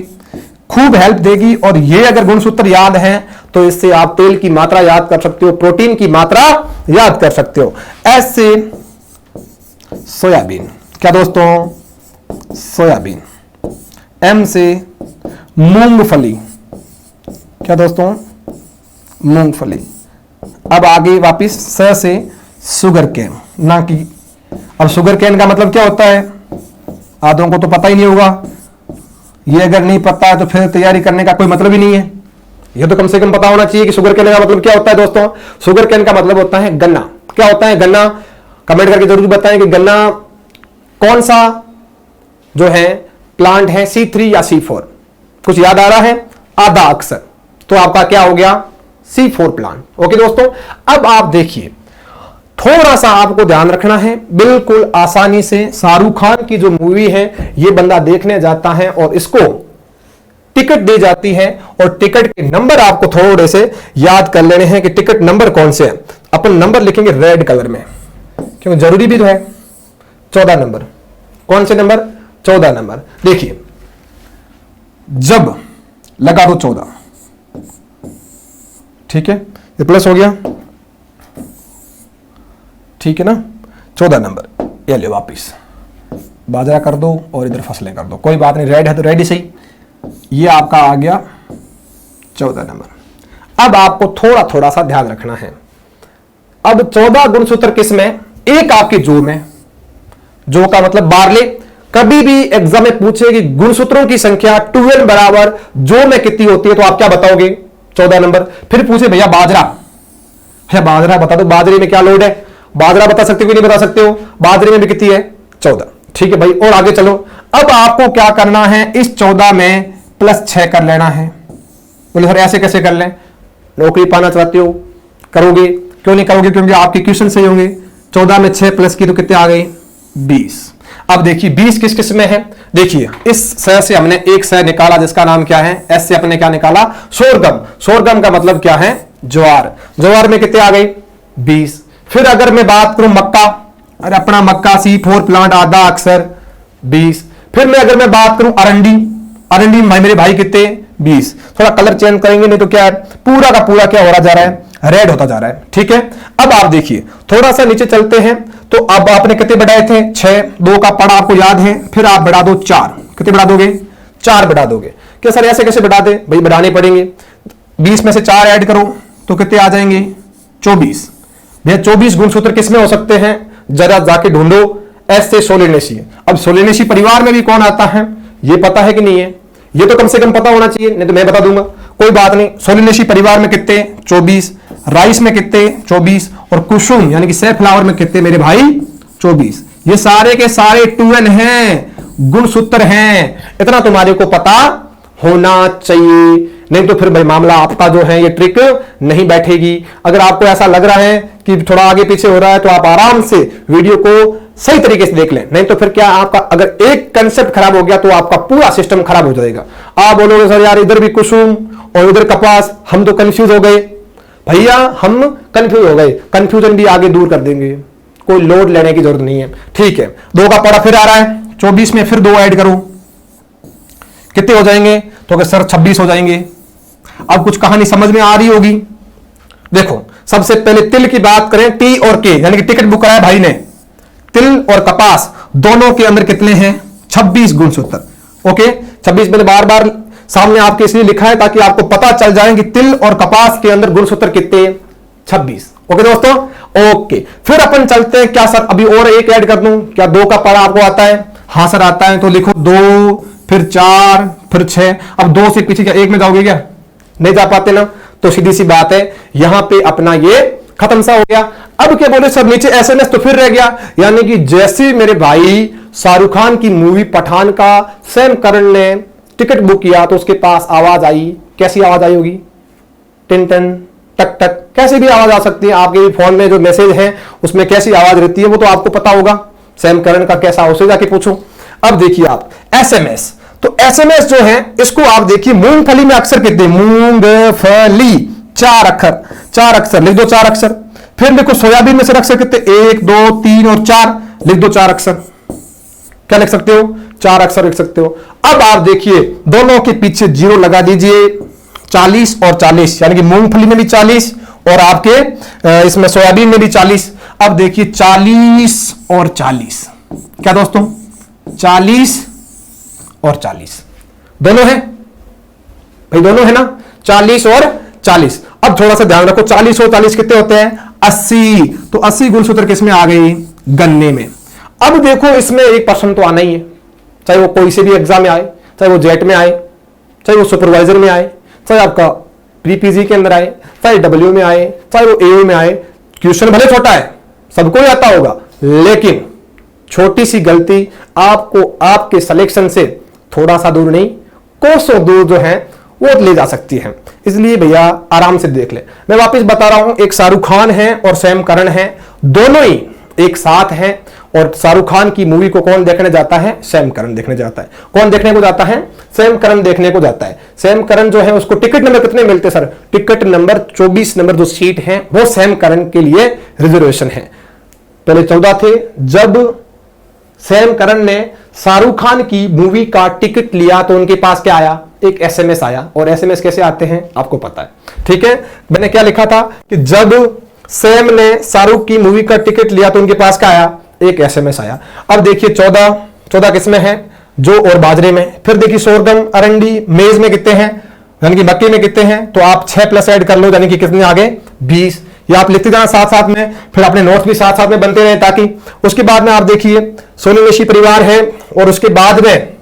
खूब हेल्प देगी। और ये अगर गुणसूत्र याद है तो इससे आप तेल की मात्रा याद कर सकते हो, प्रोटीन की मात्रा याद कर सकते हो। S से सोयाबीन, क्या दोस्तों, सोयाबीन। M से मूंगफली, क्या दोस्तों, मूंगफली। अब आगे वापिस स से शुगर केन, ना कि, अब शुगर केन का मतलब क्या होता है, आधों को तो पता ही नहीं होगा। ये अगर नहीं पता है तो फिर तैयारी करने का कोई मतलब ही नहीं है। ये तो कम से कम पता होना चाहिए कि शुगर केन का मतलब क्या होता है दोस्तों। शुगर केन का मतलब होता है गन्ना। क्या होता है गन्ना, कमेंट करके जरूर बताएं कि गन्ना कौन सा जो है प्लांट है, C3 या C4। कुछ याद आ रहा है, आधा अक्सर, तो आपका क्या हो गया, C4 प्लांट। ओके दोस्तों, अब आप देखिए थोड़ा सा आपको ध्यान रखना है, बिल्कुल आसानी से शाहरुख खान की जो मूवी है ये बंदा देखने जाता है और इसको टिकट दी जाती है और टिकट के नंबर आपको थोड़े से याद कर लेने हैं कि टिकट नंबर कौन से हैं। अपन नंबर लिखेंगे रेड कलर में क्योंकि जरूरी भी तो है। 14 नंबर, कौन से नंबर, 14 नंबर। देखिए जब लगा दो 14, ठीक है, ये प्लस हो गया, ठीक है ना। 14 नंबर, ये ले वापिस बाजरा कर दो और इधर फसलें कर दो, कोई बात नहीं, रेड है तो रेड ही सही। ये आपका आ गया 14 नंबर। अब आपको थोड़ा थोड़ा सा ध्यान रखना है। अब 14 गुणसूत्र किस में, एक आपके जो में, जो का मतलब बार्ले, कभी भी एग्जाम में पूछे कि गुणसूत्रों की संख्या 2n बराबर जो में कितनी होती है, तो आप क्या बताओगे? 14 नंबर। फिर पूछे भैया बाजरा, भैया बाजरा बता दो, बाजरे में क्या लोड है? बाजरा बता सकते हो कि नहीं बता सकते हो? बाजरे में भी कितनी है? 14। ठीक है भाई, और आगे चलो। अब आपको क्या करना है, इस 14 में +6 कर लेना है। बोले सर ऐसे कैसे कर लें? नौकरी पाना चाहते हो, करोगे? क्यों नहीं करोगे? क्योंकि आपके क्वेश्चन सही होंगे। 14 में 6 प्लस की तो कितने आ गई? 20। अब देखिए 20 किस किस में है? देखिए इस स से हमने एक स निकाला जिसका नाम क्या है? एस से अपने क्या निकाला? सोरगम। सोरगम का मतलब क्या है? ज्वार। ज्वार में कितने आ गए? 20। फिर अगर मैं बात करूं मक्का, अरे अपना मक्का C4 प्लांट आधा अक्षर 20। फिर मैं अगर मैं बात करूं अरंडी, अरंडी मेरे भाई कितने? 20। थोड़ा कलर चेंज करेंगे नहीं तो क्या है, पूरा का पूरा क्या हो रहा जा रहा है? रेड होता जा रहा है। ठीक है, अब आप देखिए थोड़ा सा नीचे चलते हैं। तो अब आपने कितने बढ़ाए थे? 6। 2 का पढ़ा आपको याद है, फिर आप बढ़ा दो 4। कितने बढ़ा दोगे? 4 बढ़ा दोगे। क्या सर ऐसे कैसे बढ़ा दे? भाई बढ़ाने पड़ेंगे। 20 में से 4 ऐड करो तो कितने आ जाएंगे? 24। भैया 24 गुणसूत्र किसमें हो सकते हैं? जरा जाके ढूंढो। एस से सोलिनेसी। अब सोलिनेसी परिवार में भी कौन आता है, ये पता है कि नहीं है? ये तो कम से कम पता होना चाहिए, नहीं तो मैं बता दूंगा। कोई बात नहीं। सोलिनेसी परिवार में कितने? 24। राइस में कितने? 24। और कुसुम यानी कि सैफ्लावर में कितने मेरे भाई? 24। ये सारे के सारे 2n हैं, गुणसूत्र हैं। इतना तुम्हारे को पता होना चाहिए, नहीं तो फिर भाई मामला आपका जो है ये ट्रिक नहीं बैठेगी। अगर आपको ऐसा लग रहा है कि थोड़ा आगे पीछे हो रहा है तो आप आराम से वीडियो को सही तरीके से देख लें, नहीं तो फिर क्या आपका अगर एक कंसेप्ट खराब हो गया तो आपका पूरा सिस्टम खराब हो जाएगा। आप बोलोगे सर यार इधर भी कुसुम और उधर कपास, हम तो कंफ्यूज हो गए। भैया हम कंफ्यूज हो गए, कंफ्यूजन भी आगे दूर कर देंगे, कोई लोड लेने की जरूरत नहीं है। ठीक है, 2 का पढ़ा फिर आ रहा है 24 में, फिर 2 ऐड करो कितने हो जाएंगे? तो अगर सर 26 हो जाएंगे। अब कुछ कहानी समझ में आ रही होगी। देखो सबसे पहले तिल की बात करें, टी और के यानी कि टिकट बुक कराया भाई ने। तिल और कपास दोनों के अंदर कितने हैं? 26 गुणसूत्र। ओके, 26 मैंने बार बार सामने आपके इसलिए लिखा है ताकि आपको पता चल जाए कि तिल और कपास के अंदर गुणसूत्र कितने? 26। ओके दोस्तों, ओके। फिर अपन चलते हैं। क्या सर अभी और एक ऐड कर दूं क्या? 2 का पढ़ा आपको आता है? हाँ सर आता है। तो लिखो 2, फिर 4, फिर 6। अब 2 से पीछे क्या 1 में जाओगे क्या? नहीं जा पाते ना, तो सीधी सी बात है यहां पे अपना ये खत्म सा हो गया। अब क्या बोले सर नीचे एसएमएस तो फिर रह गया, यानी कि जैसे मेरे भाई शाहरुख खान की मूवी पठान का सैम करन ने टिकट बुक किया तो उसके पास आवाज आई। कैसी आवाज आई होगी? टिन टन टक टक, कैसी भी आवाज आ सकती है। आपके फोन में जो मैसेज है उसमें कैसी आवाज रहती है वो तो आपको पता होगा। सैम करन का कैसा, उसे जाके पूछो। अब देखिए आप एसएमएस, तो एसएमएस जो है इसको आप देखिए मूंगफली में अक्षर कितने? मूंगफली 4 अक्षर, 4 अक्षर लिख दो, 4 अक्षर। फिर देखो सोयाबीन में से अक्षर कितने? 1, 2, 3 और 4, लिख दो 4 अक्षर। क्या लिख सकते हो? 4 अक्षर लिख सकते हो। अब आप देखिए दोनों के पीछे 0 लगा दीजिए। 40 और 40 यानी कि मूंगफली में भी 40 और आपके इसमें सोयाबीन में भी 40। अब देखिए 40 और 40, क्या दोस्तों? 40 और 40 दोनों है भाई, दोनों है ना? 40 और 40। अब थोड़ा सा ध्यान रखो, 40 और 40 कितने होते हैं? 80। तो 80 गुणसूत्र किसमें आ गई? गन्ने में। अब देखो इसमें 1% तो आना ही है, चाहे वो कोई से भी एग्जाम में आए, चाहे वो जेट में आए, चाहे वो सुपरवाइजर में आए, चाहे आपका प्री पीजी के अंदर आए, चाहे डब्ल्यू में आए, चाहे वो एयू में आए। क्वेश्चन भले छोटा है, सबको ही आता होगा, लेकिन छोटी सी गलती आपको आपके सिलेक्शन से थोड़ा सा दूर नहीं, कोसों दूर जो है वो ले जा सकती है। इसलिए भैया आराम से देख ले। मैं वापस बता रहा हूं, एक शाहरुख खान है और सैम करन है, दोनों ही एक साथ हैं। और शाहरुख खान की मूवी को कौन देखने जाता है? सैम करन देखने जाता है। कौन देखने को जाता है? सैम करन देखने को जाता है। सैम करन जो है उसको टिकट नंबर कितने मिलते हैं सर? टिकट नंबर 24 नंबर जो सीट है वो सैम करन के लिए रिजर्वेशन है। पहले 14 थे। जब सैम करन ने शाहरुख खान की मूवी का टिकट लिया तो उनके पास क्या आया? एक एसएमएस आया। और एसएमएस कैसे आते हैं आपको पता है, ठीक है। मैंने क्या लिखा था कि जब सैम ने शाहरुख की मूवी का टिकट लिया तो उनके पास क्या आया? एक एसएमएस आया। अब देखिए 14 किसमें है? जौ और बाजरे में। फिर देखिए सोरगम, अरंडी, मेज में कितने हैं? यानी कि मक्के में कितने हैं? तो आप 6 प्लस ऐड कर लो, यानी कि कितने आ गए? 20। ये आप लिखते जाना साथ साथ में, फिर अपने नोट्स भी साथ साथ में बनते रहे, ताकि उसके बाद में आप देखिए सोलिनेसी परिवार है, और उसके बाद में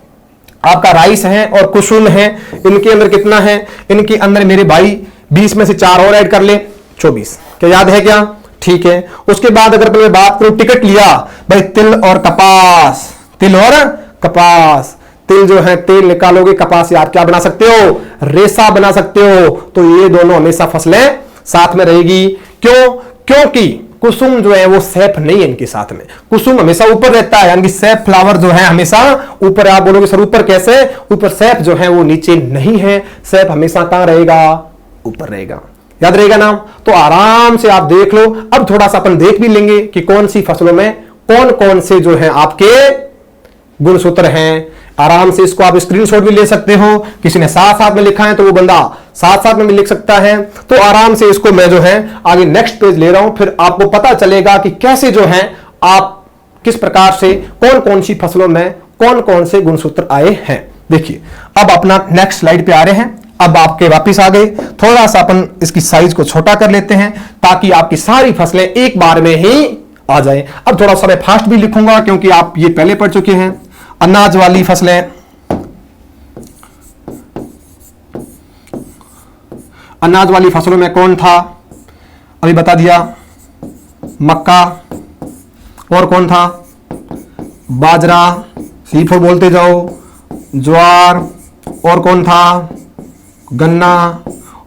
आपका राइस है और कुसुम है। इनके अंदर कितना है? इनके अंदर मेरे भाई 20 में से 4 और ऐड कर ले, 24। क्या याद है क्या? ठीक है। उसके बाद अगर मैं बात करूं टिकट लिया भाई, तिल और कपास, तिल और कपास। तिल जो है तेल निकालोगे, कपास से आप क्या बना सकते हो? रेशा बना सकते हो। तो ये दोनों हमेशा फसलें साथ में रहेगी। क्यों? क्योंकि कुसुम जो है वो सैफ नहीं है इनके साथ में, कुसुम हमेशा ऊपर रहता है, यानी सैफ फ्लावर जो है हमेशा ऊपर। आप बोलोगे सर ऊपर कैसे? ऊपर सैफ जो है वो नीचे नहीं है, सैफ हमेशा कहां रहेगा? ऊपर रहेगा। याद रहेगा ना? तो आराम से आप देख लो। अब थोड़ा सा अपन देख भी लेंगे कि कौन सी फसलों में कौन कौन से जो है आपके गुणसूत्र हैं। आराम से इसको आप स्क्रीनशॉट भी ले सकते हो, किसी ने साथ साथ में लिखा है तो वो बंदा साथ साथ में भी लिख सकता है। तो आराम से इसको मैं जो है आगे नेक्स्ट पेज ले रहा हूं, फिर आपको पता चलेगा कि कैसे जो है आप किस प्रकार से कौन कौन सी फसलों में कौन कौन से गुणसूत्र आए हैं। देखिए अब अपना नेक्स्ट स्लाइड पे आ रहे हैं। अब आपके वापिस आ गए, थोड़ा सा अपन इसकी साइज को छोटा कर लेते हैं ताकि आपकी सारी फसलें एक बार में ही आ जाए। अब थोड़ा सा मैं फास्ट भी लिखूंगा क्योंकि आप ये पहले पढ़ चुके हैं। अनाज वाली फसलें, अनाज वाली फसलों में कौन था? अभी बता दिया, मक्का। और कौन था? बाजरा, C4 बोलते जाओ। ज्वार। और कौन था? गन्ना।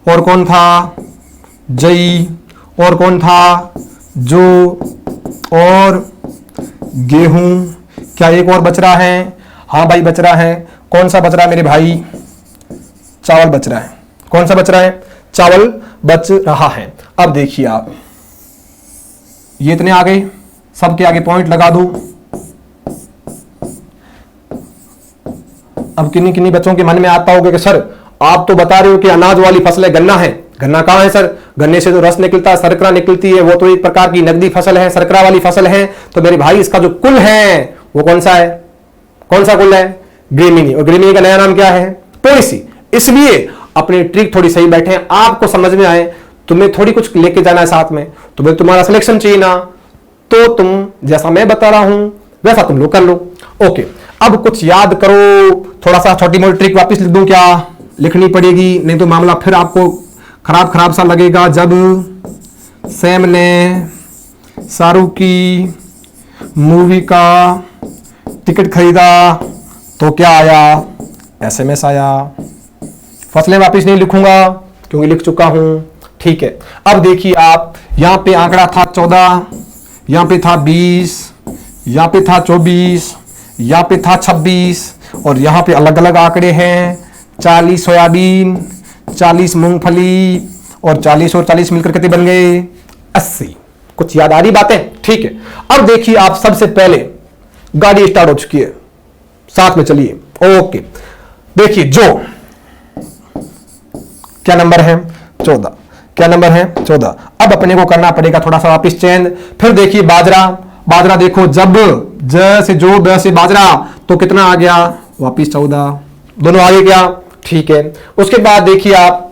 और कौन था? जई। और कौन था? जौ। और गेहूं। क्या एक और बच रहा है? हाँ भाई बच रहा है। कौन सा बच रहा है मेरे भाई? चावल बच रहा है। कौन सा बच रहा है? चावल बच रहा है। अब देखिए आप, ये इतने आ गए, सबके आगे पॉइंट लगा दो। अब किन्हीं किन्हीं बच्चों के मन में आता होगा कि सर आप तो बता रहे हो कि अनाज वाली फसलें गन्ना है, गन्ना कहां है सर? गन्ने से जो रस निकलता है, शर्करा निकलती है, वो तो एक प्रकार की नकदी फसल है, शर्करा वाली फसल है। तो मेरे भाई इसका जो कुल है वो कौन सा है? कौन सा कुल है? ग्रेमिनी। और ग्रेमिनी का नया नाम क्या है? पोएसी। इसलिए अपनी ट्रिक थोड़ी सही बैठे, आपको समझ में आए, तुम्हें थोड़ी कुछ लेके जाना है साथ में, तुम्हें तुम्हारा सिलेक्शन चाहिए ना, तो तुम जैसा मैं बता रहा हूं वैसा तुम लोग कर लो। ओके, अब कुछ याद करो, थोड़ा सा छोटी मोटी ट्रिक वापस लिख दूं क्या? लिखनी पड़ेगी, नहीं तो मामला फिर आपको खराब खराब सा लगेगा। जब सैम ने शाहरुख की मूवी का टिकट खरीदा तो क्या आया? SMS आया। फसलें वापस नहीं लिखूंगा क्योंकि लिख चुका हूं। ठीक है, अब देखिए आप, यहां पे आंकड़ा था 14, यहां पे था 20, यहां पे था 24, यहां पे था 26, और यहां पे अलग अलग आंकड़े हैं। 40 सोयाबीन, 40 मूंगफली, और 40 और 40 मिलकर कितने बन गए? 80। कुछ याद आ रही बातें? ठीक है, अब देखिए आप, सबसे पहले गाड़ी स्टार्ट हो चुकी है, साथ में चलिए। ओके, देखिए जो क्या नंबर है? 14। क्या नंबर है? 14। अब अपने को करना पड़ेगा थोड़ा सा वापिस चेंज। फिर देखिए बाजरा, बाजरा देखो, जब ज से जो, ब से बाजरा, तो कितना आ गया? वापिस 14। दोनों आगे क्या? ठीक है। उसके बाद देखिए आप,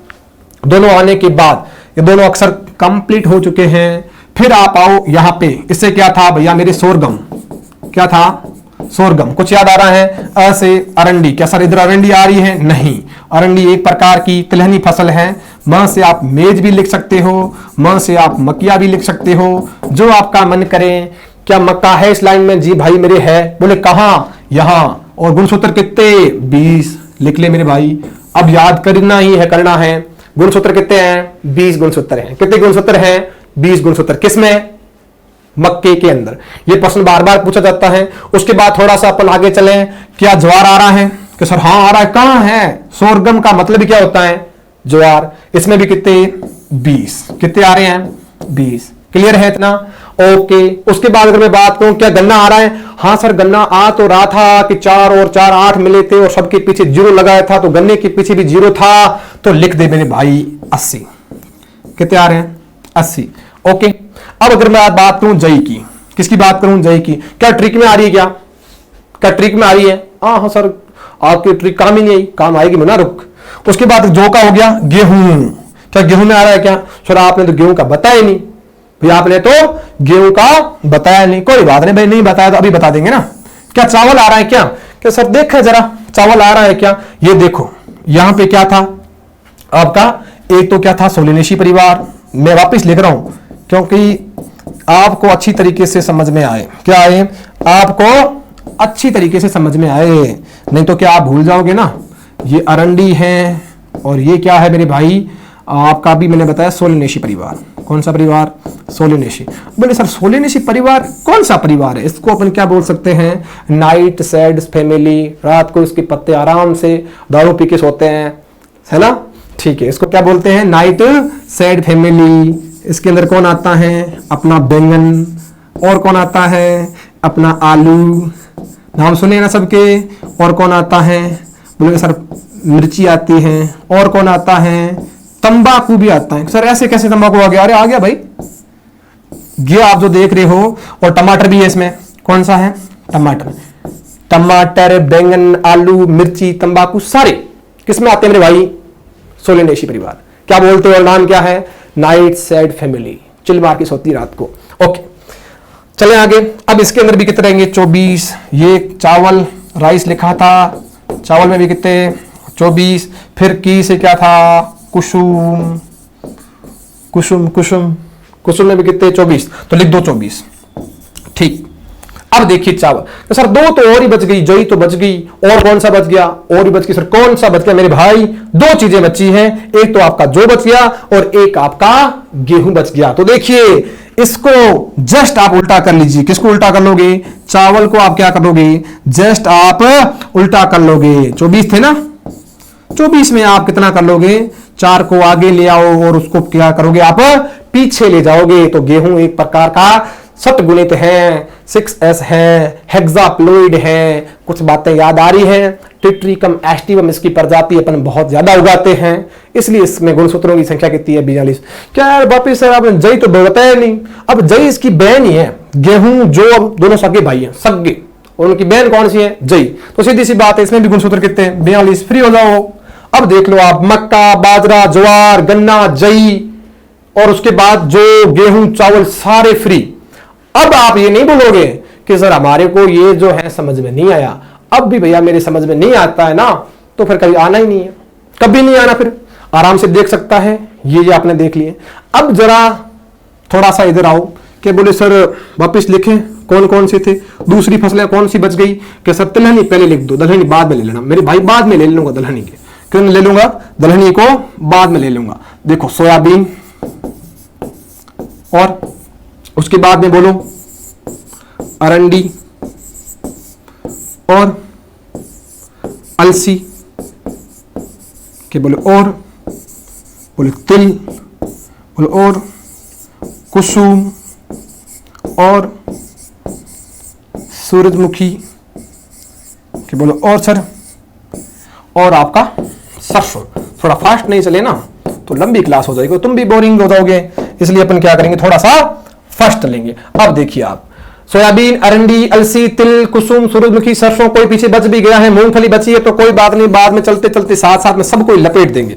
दोनों आने के बाद ये दोनों अक्षर कंप्लीट हो चुके हैं। फिर आप आओ यहां पे, इससे क्या था भैया मेरे? सोरगम। क्या था? सोरगम। कुछ याद आ रहा है? अ से अरंडी। क्या सर इधर अरंडी आ रही है? नहीं, अरंडी एक प्रकार की तिलहनी फसल है। म से आप मेज भी लिख सकते हो, म से आप मकिया भी लिख सकते हो, जो आपका मन करे। क्या मक्का है इस लाइन में? जी भाई मेरे है। बोले कहां? यहां। और गुणसूत्र कितने? 20। लिख ले मेरे भाई। अब याद करना ही है, करना है। गुणसूत्र कितने हैं? 20 गुणसूत्र हैं। कितने गुणसूत्र हैं? 20 गुणसूत्र। किसमें? मक्के के अंदर। ये प्रश्न बार बार पूछा जाता है। उसके बाद थोड़ा सा अपन आगे चले, क्या ज्वार आ रहा है? कि सर हाँ आ रहा है। कहां है? सोरगम का मतलब क्या होता है? ज्वार। इसमें भी कितने? 20। कितने आ रहे हैं? 20। क्लियर है इतना? ओके। उसके बाद अगर मैं बात करूं, क्या गन्ना आ रहा है? हाँ सर गन्ना आ तो रहा था कि 4 और 4 8 मिले थे और सबके पीछे 0 लगाया था, तो गन्ने के पीछे भी 0 था, तो लिख दे मेरे भाई 80। कितने आ रहे हैं? 80। ओके। अब अगर मैं बात करूं जई की, किसकी बात करूं? जई की। क्या ट्रिक में आ रही है? क्या ट्रिक में आ रही है? हाँ सर आपकी ट्रिक काम ही नहीं आई, काम आएगी मुना रुक। उसके बाद जो का हो गया गेहूं। क्या गेहूं में आ रहा है? क्या सर आपने तो गेहूं का बताया नहीं। भाई आपने तो गेहूं का बताया नहीं, कोई बात नहीं भाई, नहीं बताया तो अभी बता देंगे ना। क्या चावल आ रहा है क्या? क्या सर देखें जरा चावल आ रहा है क्या? ये देखो यहां पे क्या था आपका, एक तो क्या था सोलिनेसी परिवार। मैं वापस लिख रहा हूं क्योंकि आपको अच्छी तरीके से समझ में आए, क्या आए आपको अच्छी तरीके से समझ में आए, नहीं तो क्या आप भूल जाओगे ना। ये अरंडी है और ये क्या है मेरे भाई आपका भी मैंने बताया सोलिनेसी परिवार। कौन सा परिवार? सोलिनेसी। बोले सर सोलिनेसी परिवार कौन सा परिवार है? इसको अपन क्या बोल सकते हैं? Night sad family. रात को इसके पत्ते आराम से दारू पी के सोते हैं, है ना? ठीक है, इसको क्या बोलते हैं? Night sad family. इसके अंदर कौन आता है? अपना बैंगन। और कौन आता है? अपना आलू। नाम सुने ना सबके। और कौन आता है? बोले सर मिर्ची आती है। और कौन आता है? तंबाकू भी आता है। सर ऐसे कैसे तंबाकू आ गया? अरे आ गया भाई, ये आप जो देख रहे हो। और टमाटर भी है इसमें। कौन सा है? टमाटर। टमाटर, बैंगन, आलू, मिर्ची, तंबाकू सारे किसमें आते हैं मेरे भाई? सोलिनेसी परिवार। क्या बोलते हो? और नाम क्या है? Night sad family. चिल मार की सोती रात को। ओके चले आगे। अब इसके अंदर भी कितने रहेंगे? 24। ये चावल राइस लिखा था, चावल में भी कितने? 24। फिर की से क्या था? कुसुम। कुसुम कुसुम कुसुम में भी कितने? 24। तो लिख दो 24। ठीक। अब देखिए चावल तो सर दो तो और ही बच गई, जई तो बच गई, और कौन सा बच गया? और ही बच गई। सर कौन सा बच गया मेरे भाई? दो चीजें बची हैं, एक तो आपका जो बच गया और एक आपका गेहूं बच गया। तो देखिए इसको जस्ट आप उल्टा कर लीजिए। किसको उल्टा कर लोगे? चावल को आप क्या कर लोगे? जस्ट आप उल्टा कर लोगे। 24 थे ना, 24 में आप कितना कर लोगे? 4 को आगे ले आओ और उसको क्या करोगे? आप पीछे ले जाओगे। तो गेहूं एक प्रकार का षटगुणित है, 6s है, हेक्साप्लोइड है। कुछ बातें याद आ रही हैं? टिट्रिकम एस्टिवम इसकी प्रजाति अपन बहुत ज्यादा उगाते हैं, इसलिए इसमें गुणसूत्रों की संख्या कितनी है? 42। क्या यार वापिस सर आपने जई तो बताया नहीं। अब जई इसकी बहन ही है। गेहूं जो दोनों सगे भाई हैं, सगे, और उनकी बहन कौन सी है? जई। तो सीधी सी बात है, इसमें भी गुणसूत्र कितने हैं? 42। फ्री हो जाओ। अब देख लो आप, मक्का, बाजरा, ज्वार, गन्ना, जई, और उसके बाद जो गेहूं, चावल सारे फ्री। अब आप ये नहीं बोलोगे कि सर हमारे को ये जो है समझ में नहीं आया। अब भी भैया मेरे समझ में नहीं आता है ना, तो फिर कभी आना ही नहीं है, कभी नहीं आना। फिर आराम से देख सकता है। ये आपने देख लिए। अब जरा थोड़ा सा इधर आओ कि बोले सर वापिस लिखें कौन कौन से थे, दूसरी फसलें कौन सी बच गई? कि सर तिलहनी पहले लिख दो, दलहनी बाद में ले लेना। मेरे भाई बाद में ले लूंगा दलहनी के। क्यों ले लूंगा? दलहनी को बाद में ले लूंगा। देखो सोयाबीन, और उसके बाद में बोलो अरंडी, और अलसी के बोले, और बोले तिल, बोले और कुसुम, और सूरजमुखी के बोले, और सर और आपका सरसों। थोड़ा फास्ट नहीं चले ना तो लंबी क्लास हो जाएगी, तुम भी बोरिंग हो जाओगे, इसलिए अपन क्या करेंगे? थोड़ा सा फास्ट लेंगे। अब देखिए आप, सोयाबीन, अरंडी, अलसी, तिल, कुसुम, सूरजमुखी, सरसों, कोई पीछे बच भी गया है, मूंगफली बची है तो कोई बात नहीं, बाद में चलते चलते साथ साथ में सबको लपेट देंगे।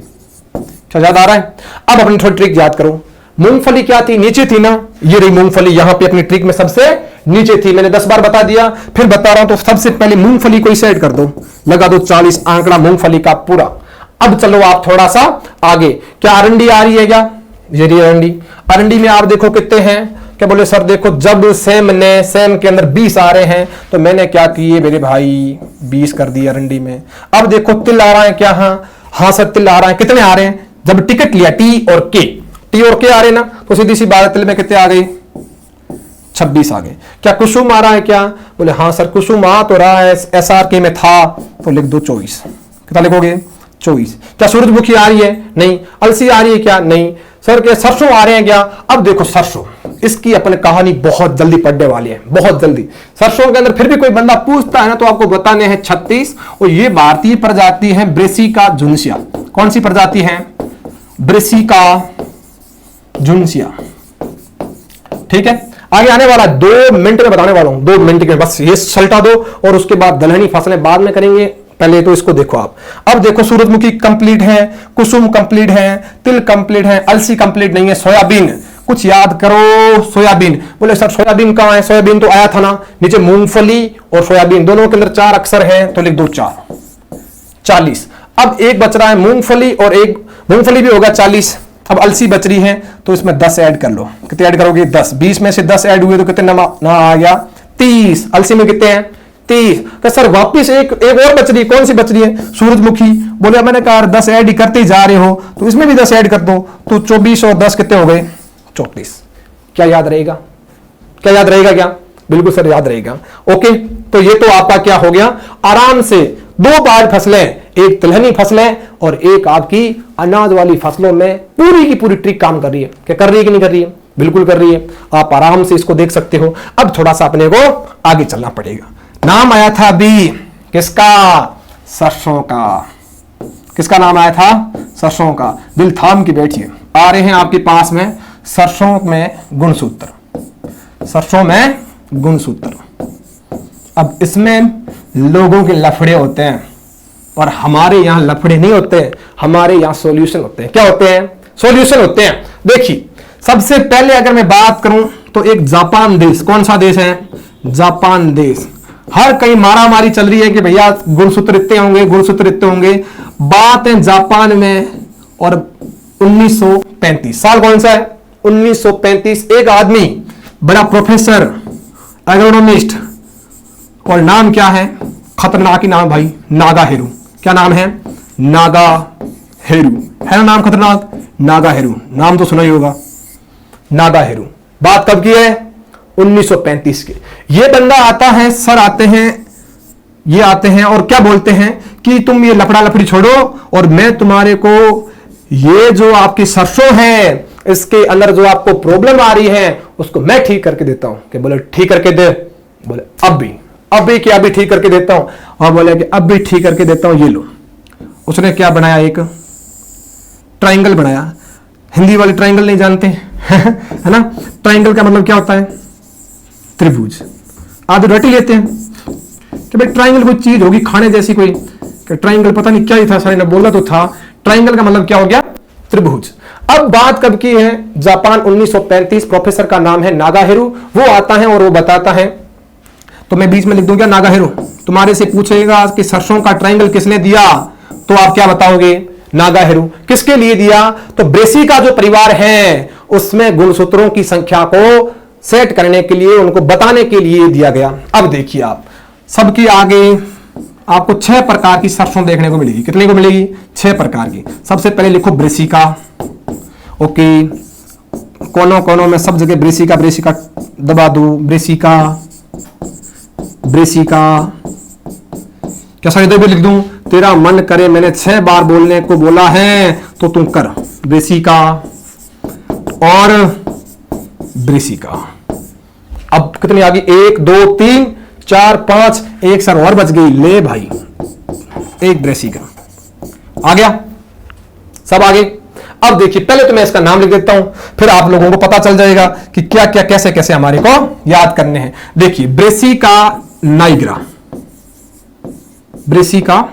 क्या याद आ रहा है? अब अपनी थोड़ी ट्रिक याद करो। मूंगफली क्या थी? नीचे थी ना, ये रही मूंगफली, यहां पे अपनी ट्रिक में सबसे नीचे थी। मैंने 10 बार बता दिया, फिर बता रहा हूं। तो सबसे पहले मूंगफली को सेट कर दो, लगा दो 40 आंकड़ा मूंगफली का पूरा। अब चलो आप थोड़ा सा आगे। क्या अरंडी आ रही है? क्या ये रही अरंडी? अरंडी में आप देखो कितने हैं? क्या बोले सर देखो, जब सेम के अंदर 20 आ रहे हैं तो मैंने क्या किए मेरे भाई? 20 कर दिए अरंडी में। अब देखो तिल आ रहा है क्या? हाँ सर तिल आ रहा है। कितने आ रहे हैं? जब टिकट लिया टी और के, टी और के आ रहे ना, तो सीधी सी बात है तिल में कितने आ गए? 26 आ गए। क्या कुसुम आ रहा है? क्या बोले हाँ सर कुसुम आ तो रहा है, SRK में था, तो लिख दो 24। कितना लिखोगे? 24। क्या सूरजमुखी आ रही है? नहीं। अलसी आ रही है? क्या नहीं। सर क्या सरसों आ रहे हैं? क्या? अब देखो सरसों, इसकी अपने कहानी बहुत जल्दी पढ़ने वाली है, बहुत जल्दी। सरसों के अंदर फिर भी कोई बंदा पूछता है ना तो आपको बताने हैं 36, और ये भारतीय प्रजाति है ब्रेसिका जुन्सिया। कौन सी प्रजाति है? ब्रेसिका जुन्सिया। ठीक है, आगे आने वाला 2 मिनट में बताने वाला हूं, 2 मिनट में बस ये सल्टा दो, और उसके बाद दलहनी फसलें बाद में करेंगे। पहले तो इसको देखो आप। अब देखो सूरजमुखी कंप्लीट है, कुसुम कंप्लीट है, तिल कंप्लीट है, अलसी कंप्लीट नहीं है, सोयाबीन कुछ याद करो। सोयाबीन, बोले सर सोयाबीन कहां है? सोयाबीन तो आया था ना नीचे, मूंगफली और सोयाबीन दोनों के अंदर 4 अक्षर हैं, तो लिख दो 4, 40। अब एक बच रहा है मूंगफली, और एक मूंगफली भी होगा 40। अब अलसी बच रही है, तो इसमें 10 ऐड कर लो। कितने ऐड करोगे? 10। 20 में से 10 ऐड हुए तो कितने ना आ गया? 30। अलसी में कितने हैं? 30। तो सर वापिस एक और बच रही है, कौन सी बच रही है? सूरजमुखी। बोले मैंने कहा 10 ऐड ही करते जा रहे हो, तो इसमें भी 10 ऐड कर दो, तो 24 और 10 कितने हो गए? 34। क्या याद रहेगा? क्या याद रहेगा? क्या बिल्कुल सर याद रहेगा। ओके, तो ये तो आपका क्या हो गया? आराम से 2 बार फसलें, एक तिलहनी फसलें और एक आपकी अनाज वाली फसलों में पूरी की पूरी ट्रिक काम कर रही है। क्या कर रही है कि नहीं कर रही है? बिल्कुल कर रही है। आप आराम से इसको देख सकते हो। अब थोड़ा सा अपने को आगे चलना पड़ेगा। नाम आया था अभी किसका? सरसों का। किसका नाम आया था? सरसों का। दिल थाम के बैठिए, आ रहे हैं आपके पास में सरसों में गुणसूत्र। सरसों में गुणसूत्र। अब इसमें लोगों के लफड़े होते हैं, और हमारे यहां लफड़े नहीं होते हैं, हमारे यहां सॉल्यूशन होते हैं। क्या होते हैं? सॉल्यूशन होते हैं। देखिए, सबसे पहले अगर मैं बात करूं तो एक जापान देश, कौन सा देश है? जापान देश। हर कहीं मारा मारी चल रही है कि भैया गुणसूत्र इतने होंगे, गुणसूत्र इतने होंगे। बात है जापान में, और 1935 साल कौन सा है? 1935। एक आदमी बड़ा प्रोफेसर, एग्रोनॉमिस्ट, और नाम क्या है? खतरनाक ही नाम भाई, नागाहेरू। क्या नाम है? नागाहेरू। है ना नाम खतरनाक? नागाहेरू, नाम तो सुना ही होगा, नागाहेरू। बात कब की है? 1935 के। ये बंदा आता है, सर आते हैं, ये आते हैं और क्या बोलते हैं कि तुम ये लफड़ा लफड़ी छोड़ो, और मैं तुम्हारे को ये जो आपकी सरसों है इसके अंदर जो आपको प्रॉब्लम आ रही है उसको मैं ठीक करके देता हूं। कि बोले ठीक करके दे? बोले अभी क्या अभी ठीक करके देता हूं? और बोले कि अब भी ठीक करके देता हूं, ये लो। उसने क्या बनाया? एक ट्राइंगल बनाया। हिंदी वाले ट्राइंगल नहीं जानते है ना? ट्राइंगल का मतलब क्या होता है? त्रिभुज। आधे रट लेते हैं कि भाई ट्राइंगल कोई चीज होगी खाने जैसी कोई, कि ट्राइंगल पता नहीं क्या ही था, सर ने बोला तो था। ट्राइंगल का मतलब क्या हो गया? त्रिभुज। अब बात कब की है? जापान 1935। प्रोफेसर का नाम है नागाहेरू। वो आता है और वो बताता है, तो मैं बीच में लिख दूंगा नागाहेरू। तुम्हारे से पूछेगा कि सरसों का ट्राइंगल किसने दिया, तो आप क्या बताओगे? नागाहेरू। किसके लिए दिया? तो ब्रेसिका जो परिवार है उसमें गुणसूत्रों की संख्या को सेट करने के लिए, उनको बताने के लिए दिया गया। अब देखिए, आप सबकी आगे आपको 6 प्रकार की सरसों देखने को मिलेगी। कितने को मिलेगी? 6 प्रकार की। सबसे पहले लिखो ब्रेसिका। ओके, कोनों कोनों में सब जगह ब्रेसिका ब्रेसिका दबा दो। Brassica Brassica. क्या सारे इधर भी लिख दूं? तेरा मन करे, मैंने 6 बार बोलने को बोला है तो तुम कर। ब्रेसिका और ब्रेसिका। अब कितनी आ गई? 1 2 3 4 5, एक सर और बच गई। ले भाई, एक ब्रेसिका आ गया। सब आगे। अब देखिए, पहले तो मैं इसका नाम लिख देता हूं, फिर आप लोगों को पता चल जाएगा कि क्या क्या कैसे कैसे हमारे को याद करने हैं। देखिए, ब्रेसिका नाइग्रा। ब्रेसिका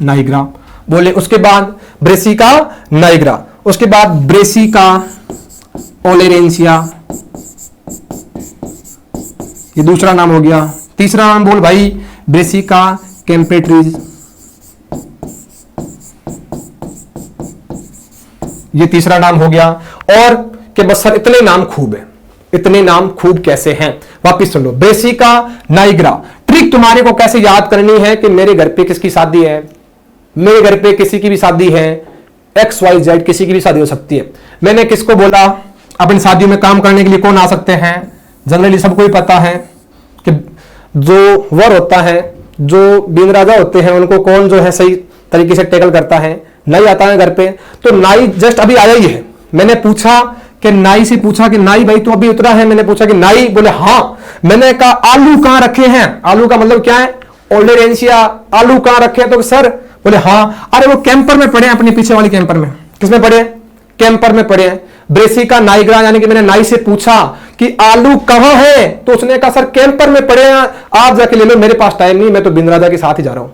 नाइग्रा बोले। उसके बाद ब्रेसिका नाइग्रा, उसके बाद ब्रेसिका ओलेरेंसिया, ये दूसरा नाम हो गया। तीसरा नाम बोल भाई, ब्रेसिका कैम्पेट्रीज। ये तीसरा नाम हो गया। और कि बस सर इतने नाम खूब है, इतने नाम खूब कैसे हैं? वापिस सुन लो। Brassica nigra. ट्रिक तुम्हारे को कैसे याद करनी है कि मेरे घर पे किसकी शादी है, मेरे घर पे किसी की भी शादी है, XYZ किसी की भी शादी हो सकती है। मैंने किसको बोला अपनी शादियों में काम करने के लिए? कौन आ सकते हैं? जनरली सबको ही पता है कि जो वर होता है, जो बीन राजा होते हैं, उनको कौन जो है सही तरीके से टैकल करता है? नाई आता है घर पे। तो नाई जस्ट अभी आया ही है। मैंने पूछा कि नाई से पूछा कि नाई भाई तू अभी उतरा है? मैंने पूछा कि नाई, बोले हाँ। मैंने कहा आलू कहां रखे हैं? आलू का मतलब क्या है? ओल्डेरेंसिया। आलू कहां रखे हैं? तो सर बोले हाँ। अरे वो कैंपर में पड़े हैं, अपने पीछे वाली कैंपर में। किसमें पड़े? कैंपर में पड़े हैं। ब्रेसिका नाइग्रा, यानी कि मैंने नाई से पूछा कि आलू कहां है, तो उसने कहा सर कैंपर में पड़े हैं, आप जाके ले लो, मेरे पास टाइम नहीं, मैं तो बिन राजा के साथ ही जा रहा हूं।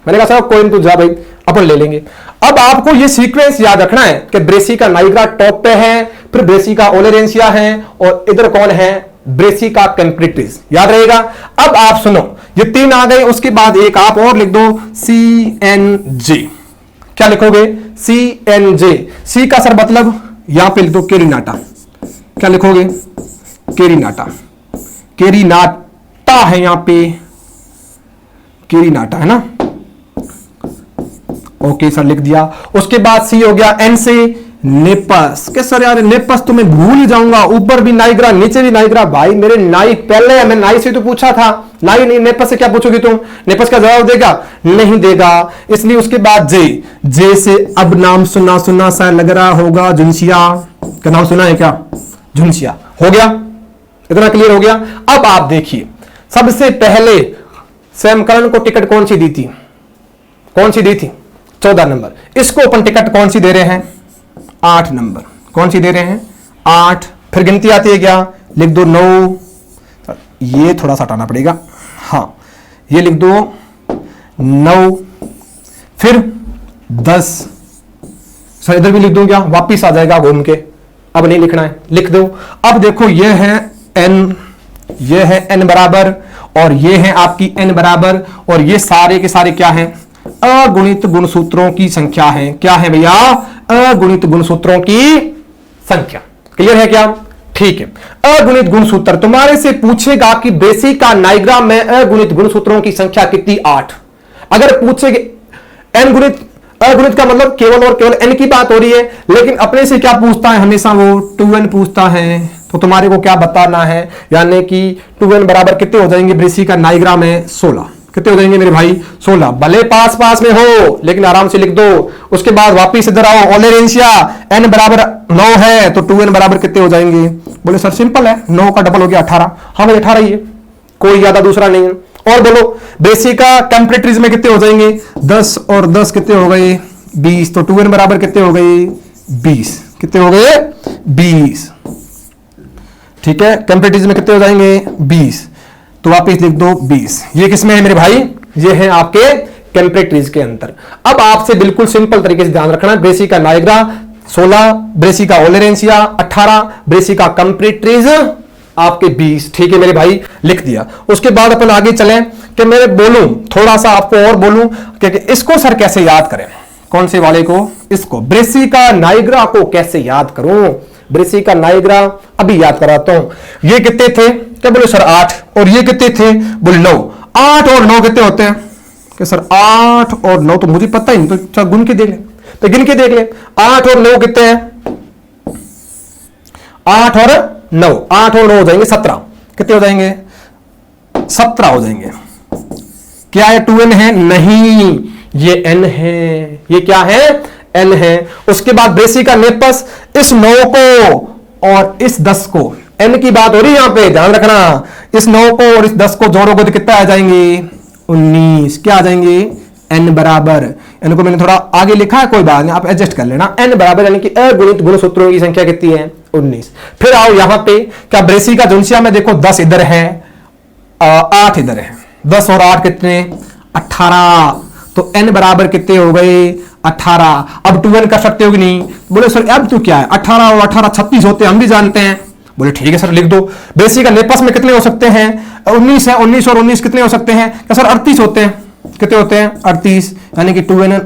मैंने कहा सर कोई नहीं, तू जा भाई, अपन ले लेंगे। अब आपको ये सीक्वेंस याद रखना है कि ब्रेसिका नाइग्रा टॉप पे है, फिर ब्रेसिका ओलेरेंसिया है, और इधर कौन है, ब्रेसिका कैम्प्रेट्रिज। याद रहेगा। अब आप सुनो, ये 3 आ गए, उसके बाद एक आप और लिख दो, CNJ। क्या लिखोगे, CNJ। सी का सर मतलब यहां पे लिख दो केरिनाटा। क्या लिखोगे, केरिनाटा। केरिनाटा है यहां पे, केरिनाटा है ना। ओके सर लिख दिया। उसके बाद सी हो गया, एन से नेपस। के सर यार नेपस तो मैं भूल ही जाऊंगा, ऊपर भी नाइग्रा नीचे भी नाइग्रा। भाई मेरे नाई पहले, मैं नाई से तो पूछा था, नाई नहीं, नेपस से क्या पूछोगे तुम, नेपस का जवाब देगा, नहीं देगा। इसलिए उसके बाद जे, जे से अब नाम सुना सुना सा लग रहा होगा, झुनसिया का नाम सुना है क्या, झुनसिया। हो गया, इतना क्लियर हो गया। अब आप देखिए, सबसे पहले सैमकरण को टिकट कौन सी दी थी, कौन सी दी थी, 14 नंबर। इसको अपन टिकट कौन सी दे रहे हैं, 8 नंबर। कौन सी दे रहे हैं, 8। फिर गिनती आती है क्या, लिख दो 9, ये थोड़ा सा हटाना पड़ेगा, हाँ ये लिख दो 9, फिर 10। सर इधर भी लिख दूं क्या, वापिस आ जाएगा घूम के, अब नहीं लिखना है, लिख दो। अब देखो ये है n, ये है n बराबर, और ये है आपकी n बराबर, और ये सारे के सारे क्या हैं, अगुणित गुणसूत्रों की संख्या है। क्या है भैया, अगुणित गुणसूत्रों की संख्या। क्लियर है क्या, ठीक है। अगुणित गुणसूत्र तुम्हारे से पूछेगा कि ब्रेसिका नाइग्रा में अगुणित गुणसूत्रों की संख्या कितनी, 8। अगर पूछेगे n गुणित, अगुणित का मतलब केवल और केवल n की बात हो रही है, लेकिन अपने से क्या पूछता है, हमेशा वो 2n पूछता है। तो तुम्हारे को क्या बताना है, यानी कि 2n बराबर कितने हो जाएंगे ब्रेसिका नाइग्रा में, 16। कितने हो जाएंगे मेरे भाई, 16। भले पास पास में हो लेकिन आराम से लिख दो। उसके बाद वापिस इधर आओ, ओलेरेंसिया n बराबर 9 है, तो 2n बराबर कितने हो जाएंगे, बोले सर सिंपल है, 9 का डबल हो गया 18। हाँ भाई 18 ही है, कोई ज्यादा दूसरा नहीं है। और बोलो ब्रेसिका कैम्प्रेट्रिज में कितने हो जाएंगे, 10 और 10 कितने हो गए, 20। तो 2n बराबर कितने हो गए, 20। कितने हो गए, 20। ठीक है, कैम्प्रेट्रिज में कितने हो जाएंगे, 20। तो वापिस लिख दो 20। ये किसमें है मेरे भाई, ये है आपके कैम्प्रेट्रिज के अंदर। अब आपसे बिल्कुल सिंपल तरीके से ध्यान रखना, ब्रेसिका नाइग्रा 16, ब्रेसिका ओलेरेंसिया 18, ब्रेसिका कैम्प्रेट्रिज आपके 20। ठीक है मेरे भाई, लिख दिया। उसके बाद अपन आगे चलें कि मैं बोलूं, थोड़ा सा आपको और बोलूं कि इसको सर कैसे याद करें, कौन से वाले को, इसको ब्रेसिका नाइग्रा को कैसे याद करूं। ब्रेसिका नाइग्रा अभी याद कराता हूं। ये कितने थे, क्या बोले सर 8, और ये कितने थे, बोले 9। 8 और 9 कितने होते हैं, क्या सर 8 और 9 तो मुझे पता ही नहीं, तो गुन के देख ले, तो गिन के देख ले। 8 और 9 कितने हैं, 8 और 9, 8 और 9 हो जाएंगे 17। कितने हो जाएंगे, 17 हो जाएंगे। क्या है 2n है, नहीं ये n है, ये क्या है, n है। उसके बाद ब्रेसिका नेपस, इस 9 को और इस 10 को, n की बात हो रही है यहां पे, ध्यान रखना, इस 9 को और इस 10 को जोड़ोगे तो कितना आ जाएंगे, 19। क्या आ जाएंगे, n बराबर, n को मैंने थोड़ा आगे लिखा है, कोई बात नहीं, आप एडजस्ट कर लेना। n बराबर यानी कि अगुणित गुणसूत्रों की संख्या कितनी है, 19। फिर आओ यहां पे, क्या ब्रेसिका झुनसिया में देखो 10 इधर है, 8 इधर है, 10 और 8 कितने, 18। तो n बराबर कितने हो गए, 18। अब 2n कर सकते हो कि नहीं, बोले सर अब तो क्या है, 18 और 18 36 होते हैं, हम भी जानते हैं। बोले ठीक है सर लिख दो। ब्रेसिका नेपस में कितने हो सकते हैं, 19 है, 19 और 19 कितने हो सकते हैं, क्या सर 38 होते हैं। कितने होते हैं, 38, यानी कि 2n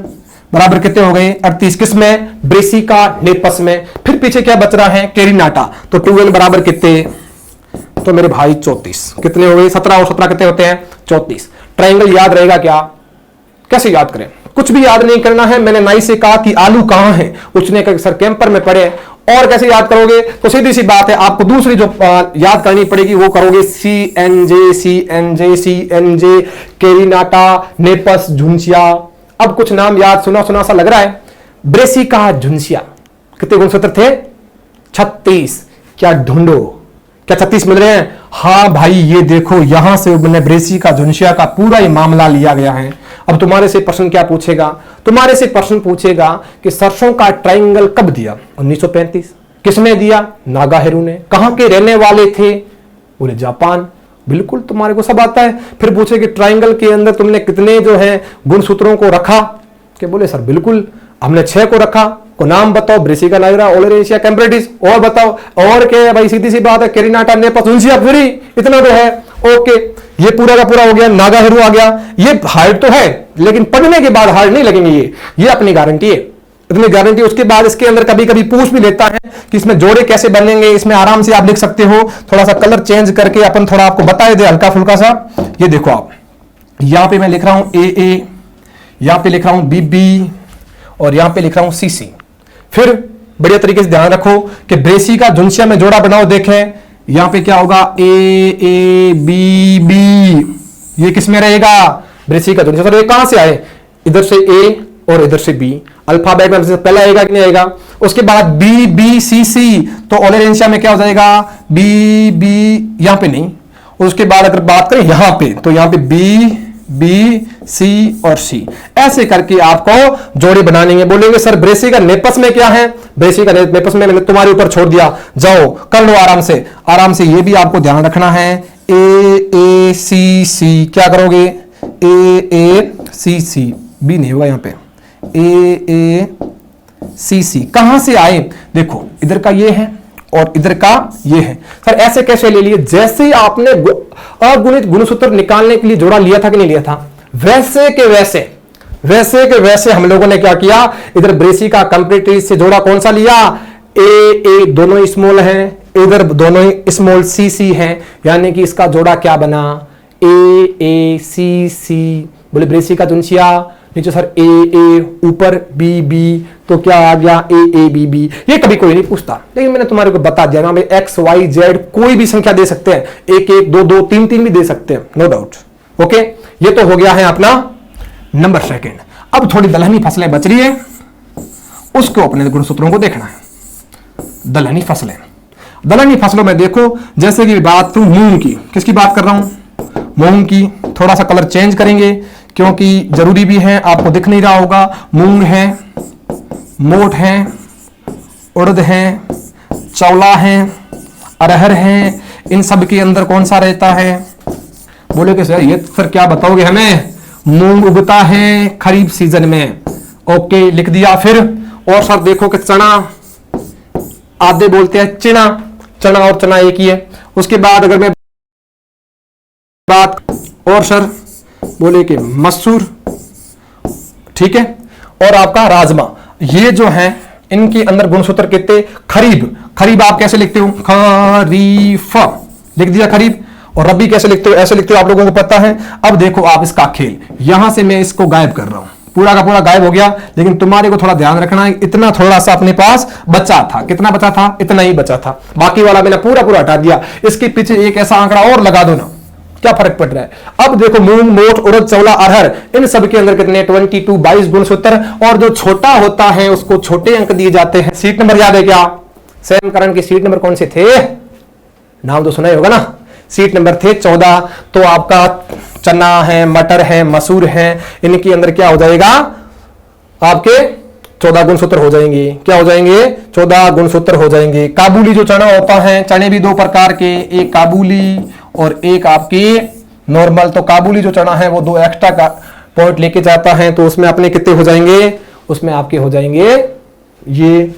बराबर कितने हो गए, 38। किसमें, ब्रेसिका नेपस में। फिर पीछे क्या बच रहा है, केरिनाटा, तो 2n बराबर कितने, तो मेरे भाई 34। कितने हो गए, 17 और 17 कितने होते हैं, 34। ट्राइंगल याद रहेगा क्या, कैसे याद करें, कुछ भी याद नहीं करना है। मैंने नाई से कहा कि आलू कहां है, उसने कहा सर कैंपर में पड़े। और कैसे याद करोगे, तो सीधी सी बात है, आपको दूसरी जो याद करनी पड़ेगी वो करोगे, CNJ CNJ CNJ, केरिनाटा, नेपस, झुनसिया। अब कुछ नाम याद सुना सुना सा लग रहा है। ब्रेसिका झुनसिया कितने गुणसूत्र थे, 36। क्या ढूंढो, क्या 36 मिल रहे हैं, हाँ भाई ये देखो, यहां से मैंने ब्रेसिका झुनसिया का पूरा ही मामला लिया गया है। अब तुम्हारे से प्रश्न क्या पूछेगा, तुम्हारे से प्रश्न पूछेगा कि सरसों का ट्रायंगल कब दिया, 1935। किसने दिया, नागाहेरू ने। कहां के रहने वाले थे, बोले जापान। बिल्कुल तुम्हारे को सब आता है। फिर पूछे कि ट्रायंगल के अंदर तुमने कितने जो है गुणसूत्रों को रखा, कि बोले सर बिल्कुल हमने 6 को रखा, को नाम बताओ, ब्रेसिका नाइग्रा, ओलेरेशिया, कैम्प्रेटिस, और बताओ, और क्या है भाई, सीधी सी बात है, केरिनाटा, नेपस, उनसिया फ्री, इतना तो है। ओके, ये पूरा का पूरा हो गया, नागा हेरू आ गया। ये हार्ड तो है लेकिन पढ़ने के बाद हार्ड नहीं लगेंगे, ये अपनी गारंटी है, इतनी गारंटी। उसके बाद इसके अंदर कभी कभी पूछ भी लेता है कि इसमें जोड़े कैसे बनेंगे, इसमें आराम से आप लिख सकते हो, थोड़ा सा कलर चेंज करके अपन थोड़ा आपको बताए दे हल्का फुल्का सा। ये देखो आप, यहां पे मैं लिख रहा हूं ए, यहां पे लिख रहा हूं बी, और यहां पे लिख रहा हूं सी। फिर बढ़िया तरीके से ध्यान रखो कि ब्रेसिका जुन्सिया में जोड़ा बनाओ, देखें यहां पे क्या होगा, ए बी, ये किस में रहेगा, ब्रेसिका जुन्सिया। सर ये कहां से आए, इधर से ए और इधर से बी, अल्फाबेट में से पहला आएगा कि नहीं आएगा। उसके बाद बी सी, तो ओलेरेंशिया में क्या हो जाएगा, बी, यहां पे नहीं। उसके बाद अगर बात करें यहां पे, तो यहां पे बी सी और सी, ऐसे करके आपको जोड़े बनाने हैं। बोलेंगे सर ब्रेसिका नेपस में क्या है, ब्रेसिका नेपस में मैंने तुम्हारे ऊपर छोड़ दिया, जाओ कर लो आराम से। ये भी आपको ध्यान रखना है, ए सी, क्या करोगे, ए सी, बी नहीं होगा यहां पे, ए सी, कहां से आए, देखो इधर का ये है और इधर का ये है। सर ऐसे कैसे ले लिए, जैसे ही आपने अगुणित गुणसूत्र निकालने के लिए जोड़ा लिया था कि नहीं लिया था, वैसे के वैसे हम लोगों ने क्या किया, इधर ब्रेसिका कैम्प्रेटिस से जोड़ा कौन सा लिया, ए दोनों स्मॉल हैं, इधर दोनों ही स्मॉल सी हैं, यानी कि इसका जोड़ा क्या बना, ए सी। बोले ब्रेसिका जुन्सिया, नीचे सर ए, ऊपर बी, तो क्या आ गया, ए बी। ये कभी कोई नहीं पूछता, लेकिन मैंने तुम्हारे को बता दिया, एक्स वाई जेड कोई भी संख्या दे सकते हैं, 1 2 3 भी दे सकते हैं, नो डाउट। ओके, ये तो हो गया है अपना नंबर सेकंड। अब थोड़ी दलहनी फसलें बच रही है, उसको अपने गुणसूत्रों को देखना है। दलहनी फसलों में देखो, जैसे कि बात करूं मूंग की, किसकी बात कर रहा हूं, मूंग की। थोड़ा सा कलर चेंज करेंगे क्योंकि जरूरी भी है, आपको दिख नहीं रहा होगा। मूंग है, मोठ है, उड़द है, चौला है, अरहर है, इन सब के अंदर कौन सा रहता है, बोले कि सर ये सर क्या बताओगे हमें, मूंग उगता है खरीफ सीजन में। ओके, लिख दिया। फिर और सर देखो कि चना, आधे बोलते हैं चना और चना एक ही है। उसके बाद अगर मैं बात, और सर बोले कि मसूर, ठीक है, और आपका राजमा, ये जो है इनके अंदर गुणसूत्र कितने, खरीब आप कैसे लिखते हो, खरीफ, लिख दिया खरीफ। और रबी कैसे लिखते हो, ऐसे लिखते हो, आप लोगों को पता है। अब देखो आप इसका खेल, यहां से मैं इसको गायब कर रहा हूं, पूरा का पूरा गायब हो गया, लेकिन तुम्हारे को थोड़ा ध्यान रखना है, इतना थोड़ा सा अपने पास बचा था, कितना बचा था, इतना ही बचा था, बाकी वाला मैंने पूरा हटा दिया। इसके पीछे एक ऐसा आंकड़ा और लगा दो ना, क्या फर्क पड़ रहा है। अब देखो मूंग, मोठ, उड़द, चौला, अरहर, इन सब के अंदर कितने 22 गुणसूत्र, और जो छोटा होता है उसको छोटे अंक दिए जाते हैं। सीट नंबर याद है क्या, सैमकरण के सीट नंबर कौन से थे, नाम तो सुना ही होगा ना, सीट नंबर थे 14। तो आपका चना है, मटर है, मसूर है, इनके अंदर क्या हो जाएगा, आपके 14 गुणसूत्र हो जाएंगे। क्या हो जाएंगे, 14 गुणसूत्र हो जाएंगे। काबुली जो चना होता है, चने भी 2 प्रकार के, एक काबुली और एक आपकी नॉर्मल। तो काबुली जो चना है वो 2 एक्स्ट्रा का पॉइंट लेके जाता है, तो उसमें अपने कितने हो जाएंगे, उसमें आपके हो जाएंगे ये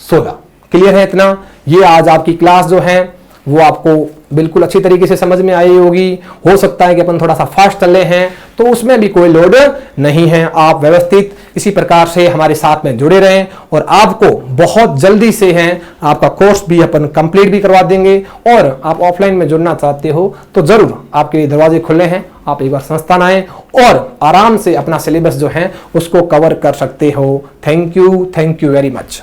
16। क्लियर है इतना। ये आज आपकी क्लास जो है वो आपको बिल्कुल अच्छी तरीके से समझ में आई होगी। हो सकता है कि अपन थोड़ा सा फास्ट चले हैं, तो उसमें भी कोई लोड नहीं है। आप व्यवस्थित इसी प्रकार से हमारे साथ में जुड़े रहें, और आपको बहुत जल्दी से है आपका कोर्स भी अपन कंप्लीट भी करवा देंगे। और आप ऑफलाइन में जुड़ना चाहते हो तो जरूर आपके लिए दरवाजे खुले हैं, आप एक बार संस्थान आए और आराम से अपना सिलेबस जो है उसको कवर कर सकते हो। Thank you very much.